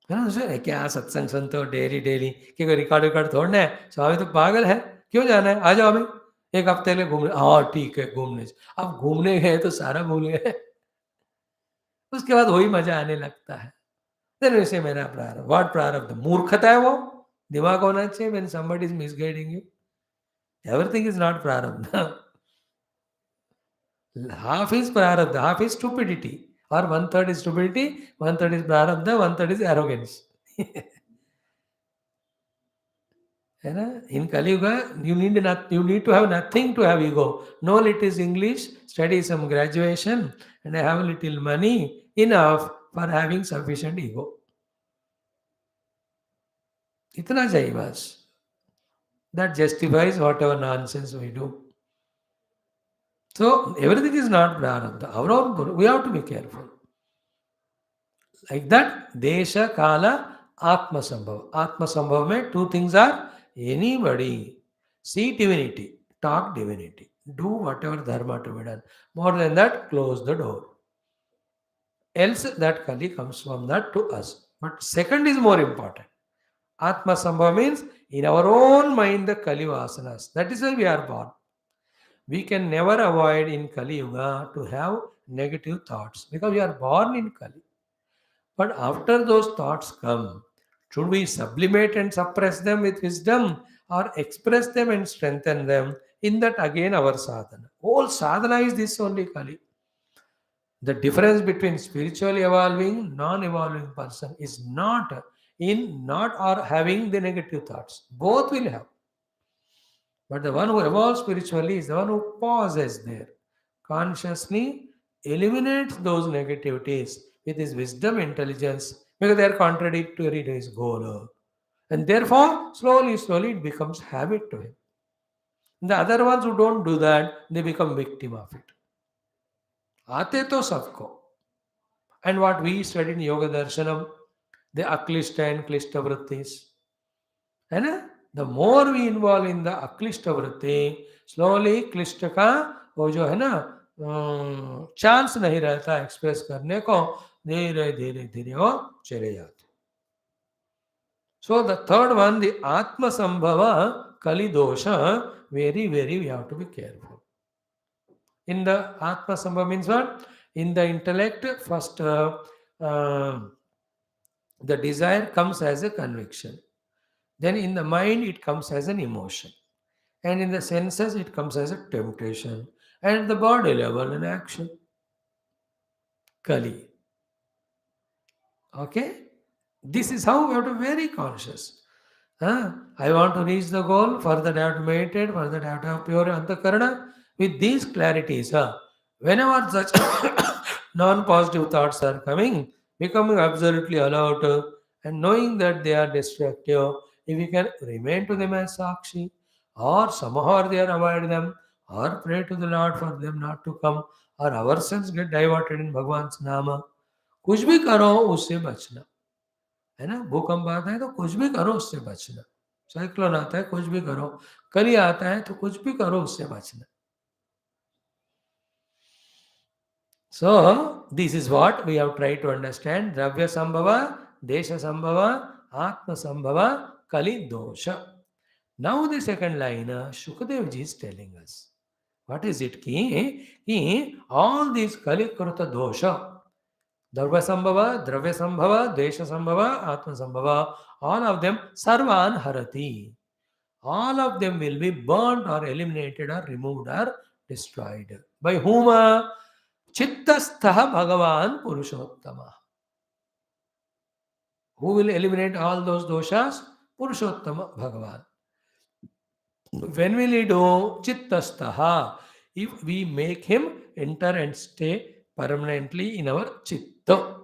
क्या सत्संग सुनते हो daily कि कोई record छोड़ना है, स्वामी तो पागल है, क्यों जाना है, आ जाओ अभी, एक हफ्ते के लिए घूमने. हाँ ठीक है, घूमने. अब घूमने गए तो सारा भूल गए. उसके बाद वही मजा आने लगता है. Then we say मेरा प्रारब्ध. What प्रारब्ध? मूर्खता है वो. दिमाग होना चाहिए when somebody is misguiding you. Everything is not प्रारब्ध. Half is prarabdha, half is stupidity. Or 1/3 is stupidity, 1/3 is prarabdha, 1/3 is arrogance. In Kali Yuga, you need to have nothing to have ego. Know little English, study some graduation, and have little money, enough for having sufficient ego. Itna चाहिए बस. That justifies whatever nonsense we do. So everything is not prarabdha. Our own, we have to be careful. Like that, desha, kala, Atma Sambhava. Atma Sambhava mein two things are anybody. See divinity, talk divinity, do whatever dharma to be done. More than that, close the door. Else that Kali comes from that to us. But second is more important. Atma Sambhava means in our own mind the Kali Vasanas. That is why we are born. We can never avoid in Kali Yuga to have negative thoughts because we are born in Kali. But after those thoughts come, should we sublimate and suppress them with wisdom or express them and strengthen them? In that again our sadhana. Whole sadhana is this only Kali. The difference between spiritually evolving, non-evolving person is not in not or having the negative thoughts. Both will have. But the one who evolves spiritually is the one who pauses there, consciously eliminates those negativities with his wisdom, intelligence, because they are contradictory to his goal. And therefore, slowly, slowly it becomes habit to him. The other ones who don't do that, they become victim of it. आते तो सबको. And what we studied in Yoga Darshanam, the aklishta and klishta vrittis. है ना? The more we involve in the अक्लिष्ट वृत्ति, slowly क्लिष्ट का वो जो है ना चांस नहीं रहता एक्सप्रेस करने को, धीरे धीरे धीरे वो चले जाते. So the third one, the Atma Sambhava Kali Dosha, very, very we have to be careful. In the Atma Sambhava means what? In the intellect, first the desire comes as a conviction. Then in the mind, it comes as an emotion. And in the senses, it comes as a temptation. And at the body level, an action. Kali. Okay? This is how we have to be very conscious. I want to reach the goal, for that I have to meditate, for that I have to have pure antakarana. With these clarities, whenever such non-positive thoughts are coming, becoming absolutely alert and knowing that they are destructive, if we can remain to them as Sakshi, or somehow they are avoid them, or pray to the Lord for them not to come, or ourselves get diverted in Bhagwan's Nama, कुछ भी करो उससे बचना. है ना, भूकंप आता है तो कुछ भी करो उससे बचना. साइक्लोन आता है कुछ भी करो. कली आता है तो कुछ भी करो उससे बचना. So, this is what we have tried to understand. Dravya Sambhava, Desha Sambhava, Atma Sambhava, Kali Dosha. Now the second line, Shukadev ji is telling us. What is it? Ki all these Kali Kruta Dosha, Dharva Sambhava, Dravya Sambhava, Desha Sambhava, Atma Sambhava, all of them Sarvan Harati. All of them will be burnt or eliminated or removed or destroyed. By whom? Chittastha Bhagavan Purushottama. Who will eliminate all those doshas? Purushottama Bhagavan. When will he do? Chittastaha. If we make him enter and stay permanently in our chitta.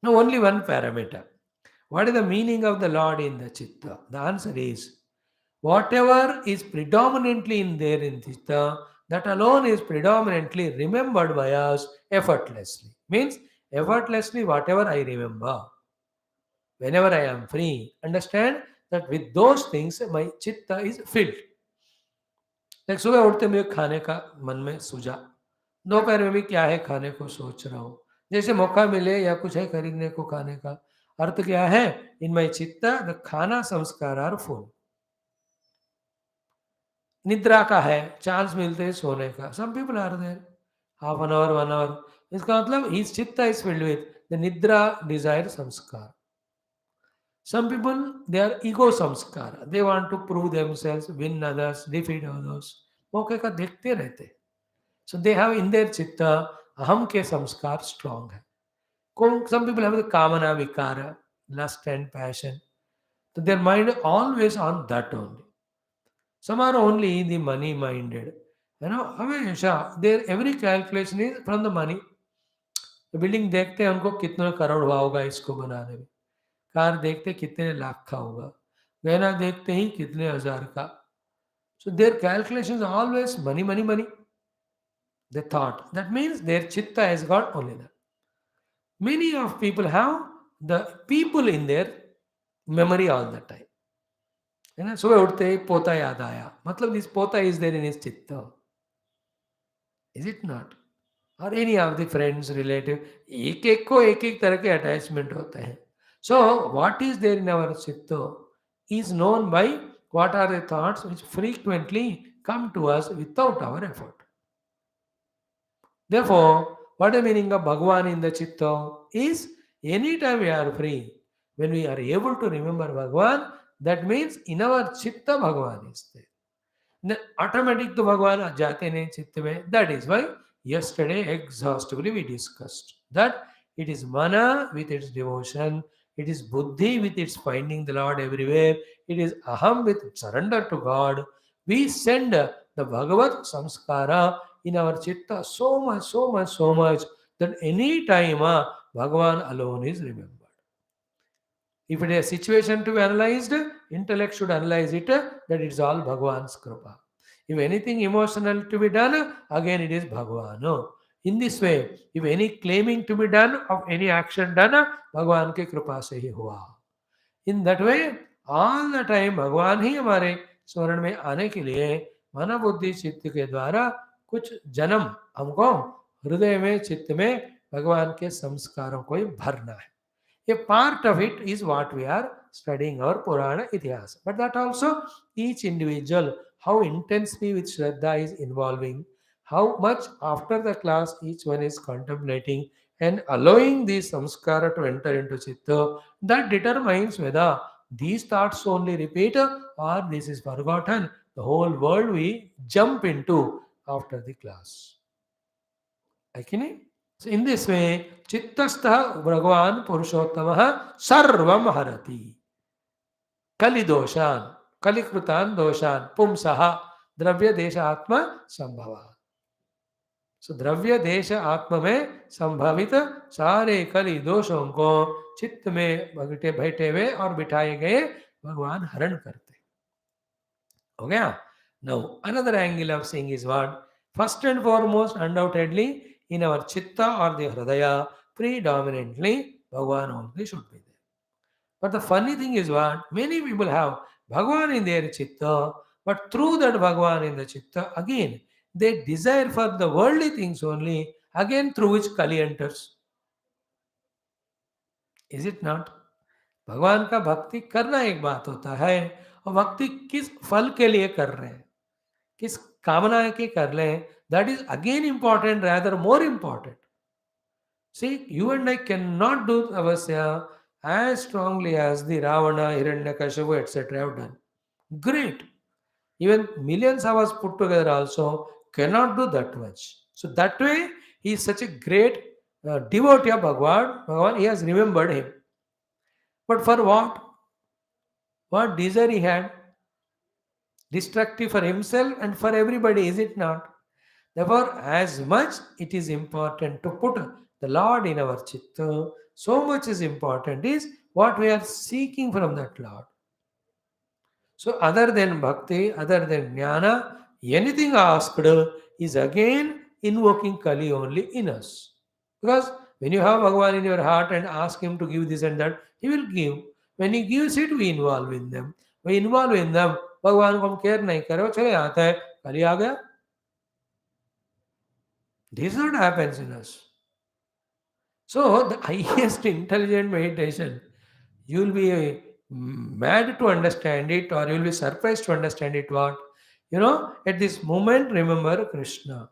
Now only one parameter. What is the meaning of the Lord in the chitta? The answer is, whatever is predominantly in there in chitta, that alone is predominantly remembered by us effortlessly. Means effortlessly whatever I remember. Whenever I am free, understand that with those things my chitta is filled. Like सुबह उठते मुझे खाने का मन में सूझा, दोपहर में भी क्या है खाने को सोच रहा हूँ, जैसे मौका मिले या कुछ है खरीदने को खाने का. अर्थ क्या है? इन माई चित्ता द खाना संस्कार आर फुल. निद्रा का है, चांस मिलते हैं सोने का. Some people are there half an hour 1 hour. इसका मतलब his chitta is filled with the nidra desire sanskara. Some people, they are ego samskara. They want to prove themselves, win others, defeat others. मौके का देखते रहते. So they have in their chitta aham ke samskar strong hai. Some people have the kamana vikara, lust and passion. So their mind always on that only. Some are only the money minded. You know, हमेशा their every calculation is from the money. Building देखते हैं उनको कितना करोड़ हुआ होगा इसको बनाने में. कार देखते कितने लाख का होगा, गहना देखते ही कितने हजार का. So their calculations are always money, money, money. They thought. That means their chitta has got only that. Many of people have the people in their memory all the time. है ना, सुबह उठते ही पोता याद आया, मतलब दिस पोता is there in his चित्त, इज इट नॉट? और any of the friends relative, एक एक को एक एक तरह के अटैचमेंट होते हैं. So what is there in our चित्त is known by what are the thoughts which frequently come to us without our effort. Therefore, what the meaning of Bhagavan in the Chitta is anytime we are free, when we are able to remember Bhagavan, that means in our Chitta Bhagavan is there. Then automatic to Bhagavan jate nahi chitta mein. That is why yesterday exhaustively we discussed that it is mana with its devotion, it is buddhi with its finding the Lord everywhere, it is aham with surrender to God. We send the Bhagavat samskara in our chitta so much, so much, so much that any time Bhagavan alone is remembered. If it is a situation to be analyzed, intellect should analyze it that it's all Bhagavan's kripa. If anything emotional to be done, again it is Bhagavan. In this way, if any claiming to be done of any action done, Bhagavan के कृपा से ही हुआ. In that way, all the time भगवान ही हमारे स्मरण में आने के लिए मन बुद्धि चित्त के द्वारा कुछ जन्म हमको हृदय में चित्त में भगवान के संस्कारों को ही भरना है. A part of it is what we are studying our Purana Itihas. But that also each individual, how intensely with Shraddha is involving, how much after the class each one is contemplating and allowing the samskara to enter into Chitta, that determines whether these thoughts only repeat or this is forgotten. The whole world we jump into after the class. Okay? So in this way, Chittastha Bhagavan Purushottamah Sarvam Harati. Kali doshan, Kali krutan doshan, Pumsaha, Dravya Desha Atma Sambhava. So द्रव्य देश आत्मा में संभावित सारे कली दोषों को चित्त में बैठे बैठे हुए और बिठाए गए भगवान हरण करते. हो गया? Now another angle of seeing is what? First and foremost, undoubtedly, in our chitta or the hridaya, predominantly Bhagavan only should be there. But the funny thing is what? Many people have Bhagavan in their chitta, but through that Bhagavan in the chitta, again, they desire for the worldly things only, again through which Kali enters. Is it not? भगवान का भक्ति करना एक बात होता है, और भक्ति किस फल के लिए कर रहे हैं, किस कामना के कर लें, that is again important, rather more important. See, you and I cannot do avasya as strongly as the Ravana, Hiranyakashipu, etc. have done. Great. Even millions of us put together also cannot do that much. So that way, he is such a great devotee of Bhagavan. Bhagavan, he has remembered him. But for what? What desire he had? Destructive for himself and for everybody, is it not? Therefore, as much it is important to put the Lord in our chitta, so much is important is what we are seeking from that Lord. So other than bhakti, other than jnana, anything asked is again invoking Kali only in us. Because when you have Bhagavan in your heart and ask him to give this and that, he will give. When he gives it, we involve in them. We involve in them. भगवान को हम care नहीं करे, वो चले आता है, कली आ गया. This is what happens in us. So the highest intelligent meditation, you will be mad to understand it, or you will be surprised to understand it. What? At this moment, remember Krishna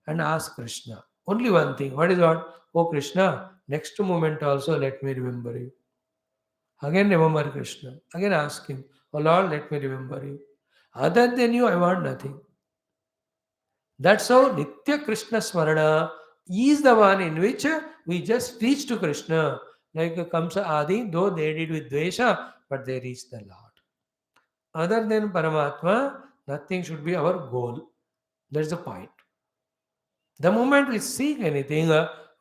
and ask Krishna. Only one thing. What is what? Oh Krishna, next moment also let me remember you. Again remember Krishna. Again ask him, oh Lord, let me remember you. Other than you, I want nothing. That's how Nitya Krishna Smarana is the one in which we just reach to Krishna. Like Kamsa Adi, though they did with Dvesha, but they reached the Lord. Other than Paramatma, nothing should be our goal. That's the point. The moment we seek anything,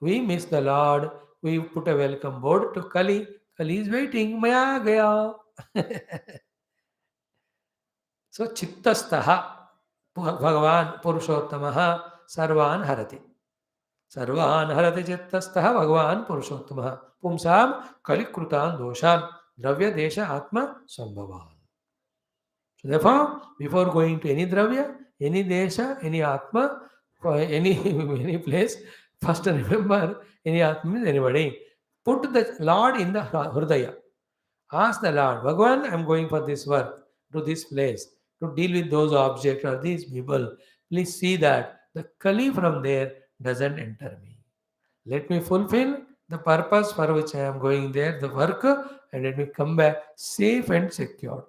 we miss the Lord. We put a welcome board to Kali. Kali is waiting. Maya gaya. So, Chittastaha. Bhagavan Purushottamaha Sarvan Harati. Sarvan Harati Chittastha Bhagavan Purushottamaha Pumsam Kalikrutan Doshan Dravya Desha Atma Sambhavan. So therefore, before going to any Dravya, any Desha, any Atma, or any, any place, first remember any Atma means anybody. Put the Lord in the Hridaya. Ask the Lord, Bhagavan, I am going for this work, to this place, to deal with those objects or these people. Please see that the Kali from there doesn't enter me. Let me fulfill the purpose for which I am going there, the work, and let me come back safe and secure.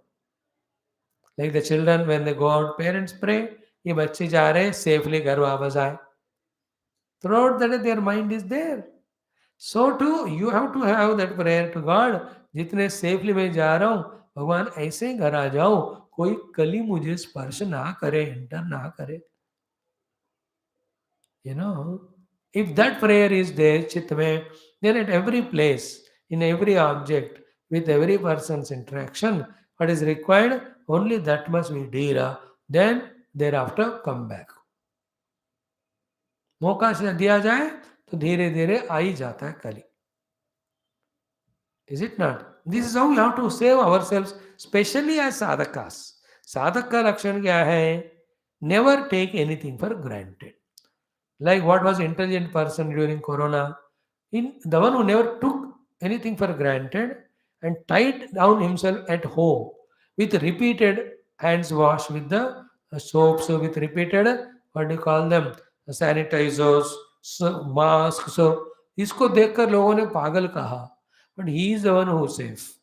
Like the children, when they go out, parents pray, ये बच्चे जा रहे हैं safely घर वापस आए. Throughout the day, their mind is there. So too, you have to have that prayer to God. जितने safely मैं जा रहा हूँ, भगवान ऐसे ही घर आ जाओ, कोई कली मुझे स्पर्श ना करे, एंटर ना करे. You know, if that prayer is there, चित्त में, then at every place, in every object, with every person's interaction, what is required, only that must be dira. Then thereafter come back. मौका से दिया जाए तो धीरे धीरे आ ही जाता है कली. Is it not? This is how we have to save ourselves, especially as sadhakas. Sadhak का लक्षण क्या है? Never take anything for granted. Like what was intelligent person during Corona? In the one who never took anything for granted and tied down himself at home with repeated hands wash with the soaps, so with repeated, what do you call them, sanitizers, so masks. So इसको देखकर लोगों ने पागल कहा, but he is the one who safe.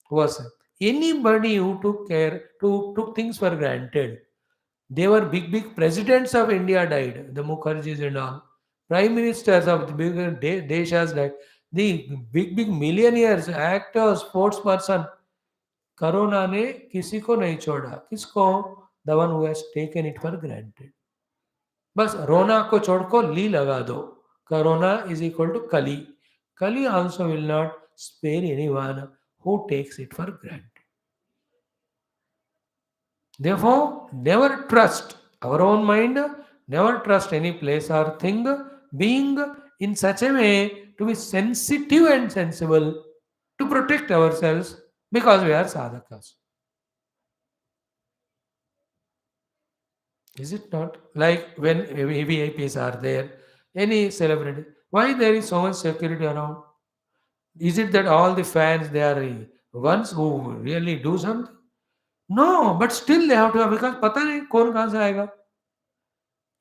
Who was safe? Anybody who took care, who took things for granted, they were big presidents of India died, the Mukherjees and all. Prime ministers of the big deshas died. The big millionaires, actors, sports person. Corona ने किसी को नहीं छोड़ा. किसको? The one who has taken it for granted. बस रोना को छोड़ को ली लगा दो. Corona is equal to Kali. Kali also will not spare anyone who takes it for granted. Therefore, never trust our own mind, never trust any place or thing, being in such a way to be sensitive and sensible to protect ourselves because we are sadhakas. Is it not? Like when VIPs are there, any celebrity, why there is so much security around? Is it that all the fans they are ones who really do something? No, but still they have to have because पता नहीं कौन कहाँ से आएगा.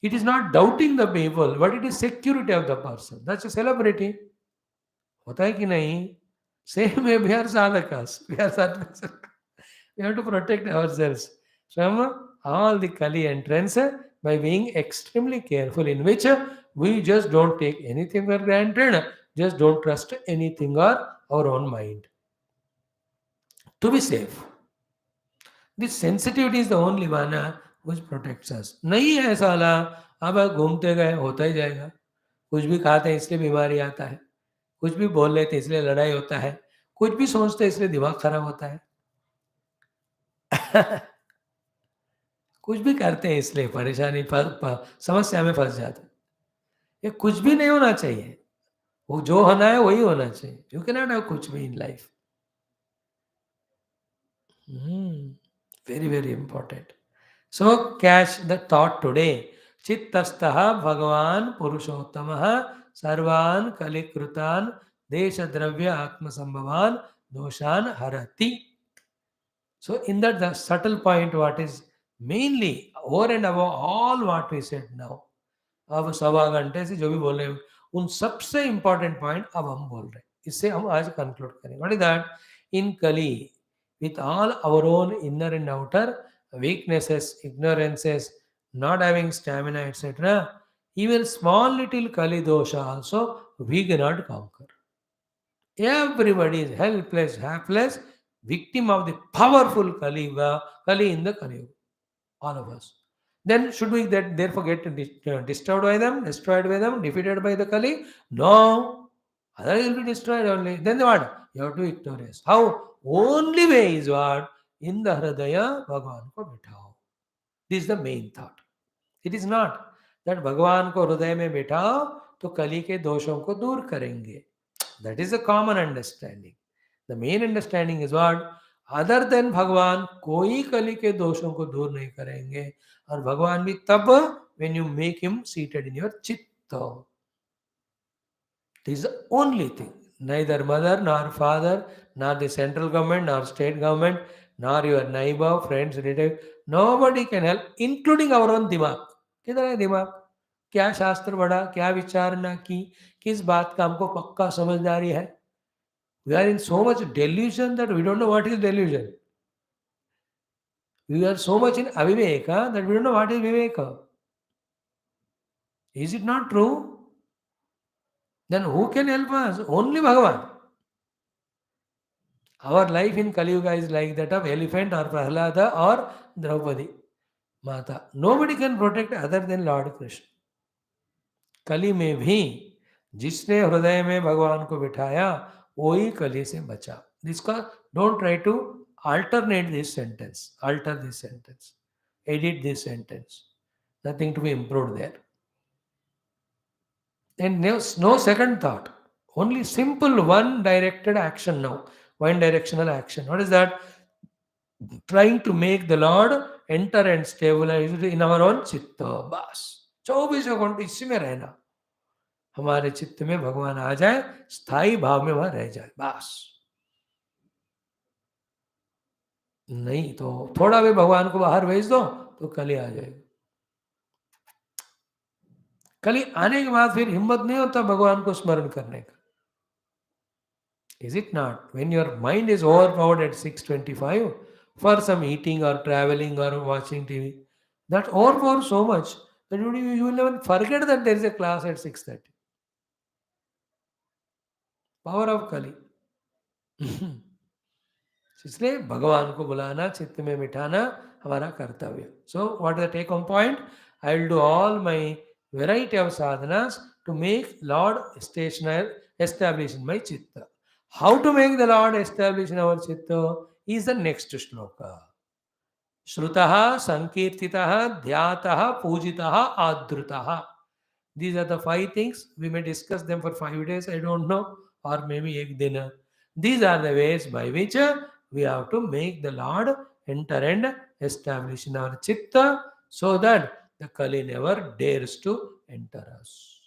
It is not doubting the people, but it is security of the person. That's a celebrity. होता है कि नहीं? Same way we are sadhakas. We are sadhakas. We have to protect ourselves from all the Kali entrance by being extremely careful, in which we just don't take anything for granted, just don't trust anything or our own mind. To be safe. This sensitivity is the only one which protects us. नहीं है साला, अब घूमते गए होता ही जाएगा. कुछ भी खाते हैं इसलिए बीमारी आता है, कुछ भी बोल लेते हैं इसलिए लड़ाई होता है, कुछ भी सोचते हैं इसलिए दिमाग खराब होता है. कुछ भी करते हैं इसलिए परेशानी समस्या में फंस जाते हैं. ये कुछ भी नहीं होना चाहिए. वो जो होना है वही होना चाहिए. यू कैन नॉट हैव कुछ भी in life. Very important. So catch the thought today. Chittastaha Bhagavan Purushottamaha Sarvan Kalikrutan Desha Dravya Atma Sambhavan Doshan Harati. So in that the subtle point what is mainly over and above all what we said now. अब 1.25 से जो भी बोल रहे हैं उन सबसे important point अब हम बोल रहे हैं. इससे हम आज कंक्लूड करेंगे. What is that? इन कली with all our own inner and outer weaknesses, ignorances, not having stamina, etc., even small little Kali dosha also we cannot conquer. Everybody is helpless, hapless, victim of the powerful Kali in the Kali. All of us. Then should we therefore get disturbed by them, destroyed by them, defeated by the Kali? No. Otherwise will be destroyed only. Then what? You have to be victorious. How? Only way is what? In the Hridaya Bhagavan ko bithao. This is the main thought. It is not that Bhagavan ko Hridaya mein bithao to Kali ke doshon ko dur karenge. That is a common understanding. The main understanding is what? Other than भगवान कोई कली के दोषों को दूर नहीं करेंगे, और भगवान भी तब when you make him seated in your chitta. This is the only thing. Neither mother nor father, nor the central government, nor state government, nor your neighbor, friends, relative, nobody can help, including our own दिमाग. किधर है दिमाग? क्या शास्त्र पढ़ा, क्या विचारना की, किस बात का हमको पक्का समझदारी है? We are in so much delusion that we don't know what is delusion. We are so much in aviveka that we don't know what is viveka. Is it not true? Then who can help us? Only Bhagavan. Our life in Kaliyuga is like that of elephant or Prahlada or Draupadi Mata. Nobody can protect other than Lord Krishna. कली में भी जिसने हृदय में भगवान को बिठाया वही कली से बचा. इसका don't try to alternate this sentence, alter this sentence, edit this sentence. Nothing to be improved there. And no second thought. Only simple one directed action now. One directional action. What is that? Trying to make the Lord enter and stabilize in our own चित्त. बस 24 घंटे इसी में रहना. हमारे चित्त में भगवान आ जाए, स्थायी भाव में वहां रह जाए, बस. नहीं तो थोड़ा भी भगवान को बाहर भेज दो तो कली आ जाएगी. कली आने के बाद फिर हिम्मत नहीं होता भगवान को स्मरण करने का. Is it not? When your mind is overpowered at 6:25 for some eating or traveling or watching TV, that overpowers so much that you will never forget that there is a class at 6:30. Power of Kali. इसलिए भगवान को बुलाना, चित्त में बिठाना हमारा कर्तव्य. So what is the take home point? I will do all my variety of sadhanas to make Lord stationary, established in my chitta. How to make the Lord establish in our chitta is the next shloka. Shrutah, Sankirtitah, Dhyatah, Pujitah, Adrutah. These are the 5 things. We may discuss them for 5 days, I don't know, or maybe ek din. These are the ways by which we have to make the Lord enter and establish in our chitta so that the Kali never dares to enter us.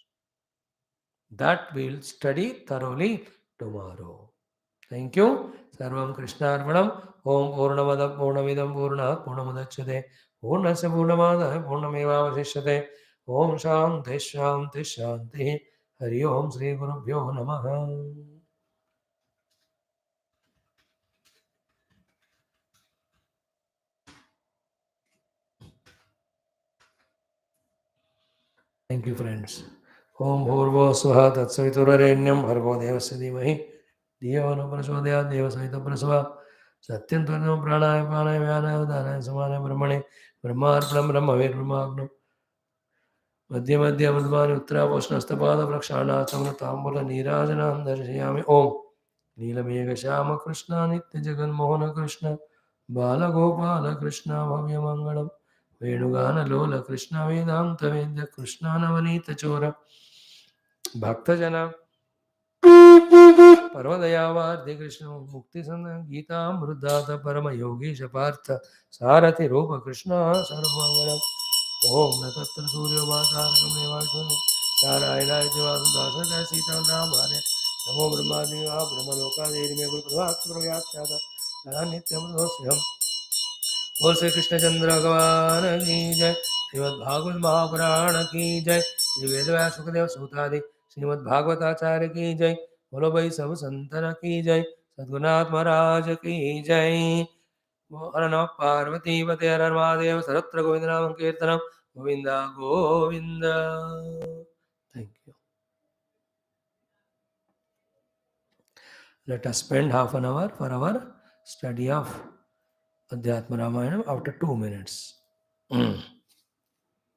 That we will study thoroughly tomorrow. Thank you. Sarvam Krishnarpanam. Om Purnamada Purnamidam Purna Purnamudachyate. Purnasya Purnamada Purnamevavasishyate. Om Shanti Shanti Shanti. Hari Om Sri Gurubhyo Namaha. Thank you, friends. Om Bhurvo Swaha Tatsaviturvarenyam Bhargo Devasya Dhimahi Dhiyo no Prasodaya Devasavita Prasava Satyam Tvarnam Pranaya Pranaya Vyanaya Udanaya Samana Brahmane Brahmarpanam Brahmavir Brahmagno मध्य मध्य मध्वानि उत्तरापोष्णस्तपाद प्रक्षाणाचमृताम्बुल नीराजनां दर्शयामि. ओम नीलमेघ श्याम कृष्ण नित्य जगन्मोहन कृष्ण बालगोपाल कृष्ण भव्य मंगलम वेणुगान लोल कृष्ण वेदांत वेद्य कृष्ण नवनीत चोर भक्तजना परमदयावार्धि कृष्ण मुक्ति गीतामृतात् परम योगीश पार्थ सारथि रूप कृष्ण सर्वमंगलम्. ओम न तत्र सूर्योपासकमेवाशुनु नारायणाय वासुदासुदाय सीतारामाय नमो ब्रह्मादिवा ब्रह्मलोकादेव गुरुप्रभाक्षात नित्यमृतोऽस्म्यहम्. बोल श्री कृष्ण चंद्र भगवान की जय. श्रीमद् भागवत महापुराण की जय. श्री वेदव्यास सुखदेव सूतादि श्रीमद् भागवताचार्य की जय. बोलो भाई सब संतन की जय. सद्गुरुनाथ महाराज की जय. हर नमः पार्वती पते हर महादेव. सर्वत्र गोविंद नाम कीर्तनम Govinda Govind. Thank you. Let us spend half an hour for our study of Adhyatma Ramayana after 2 minutes.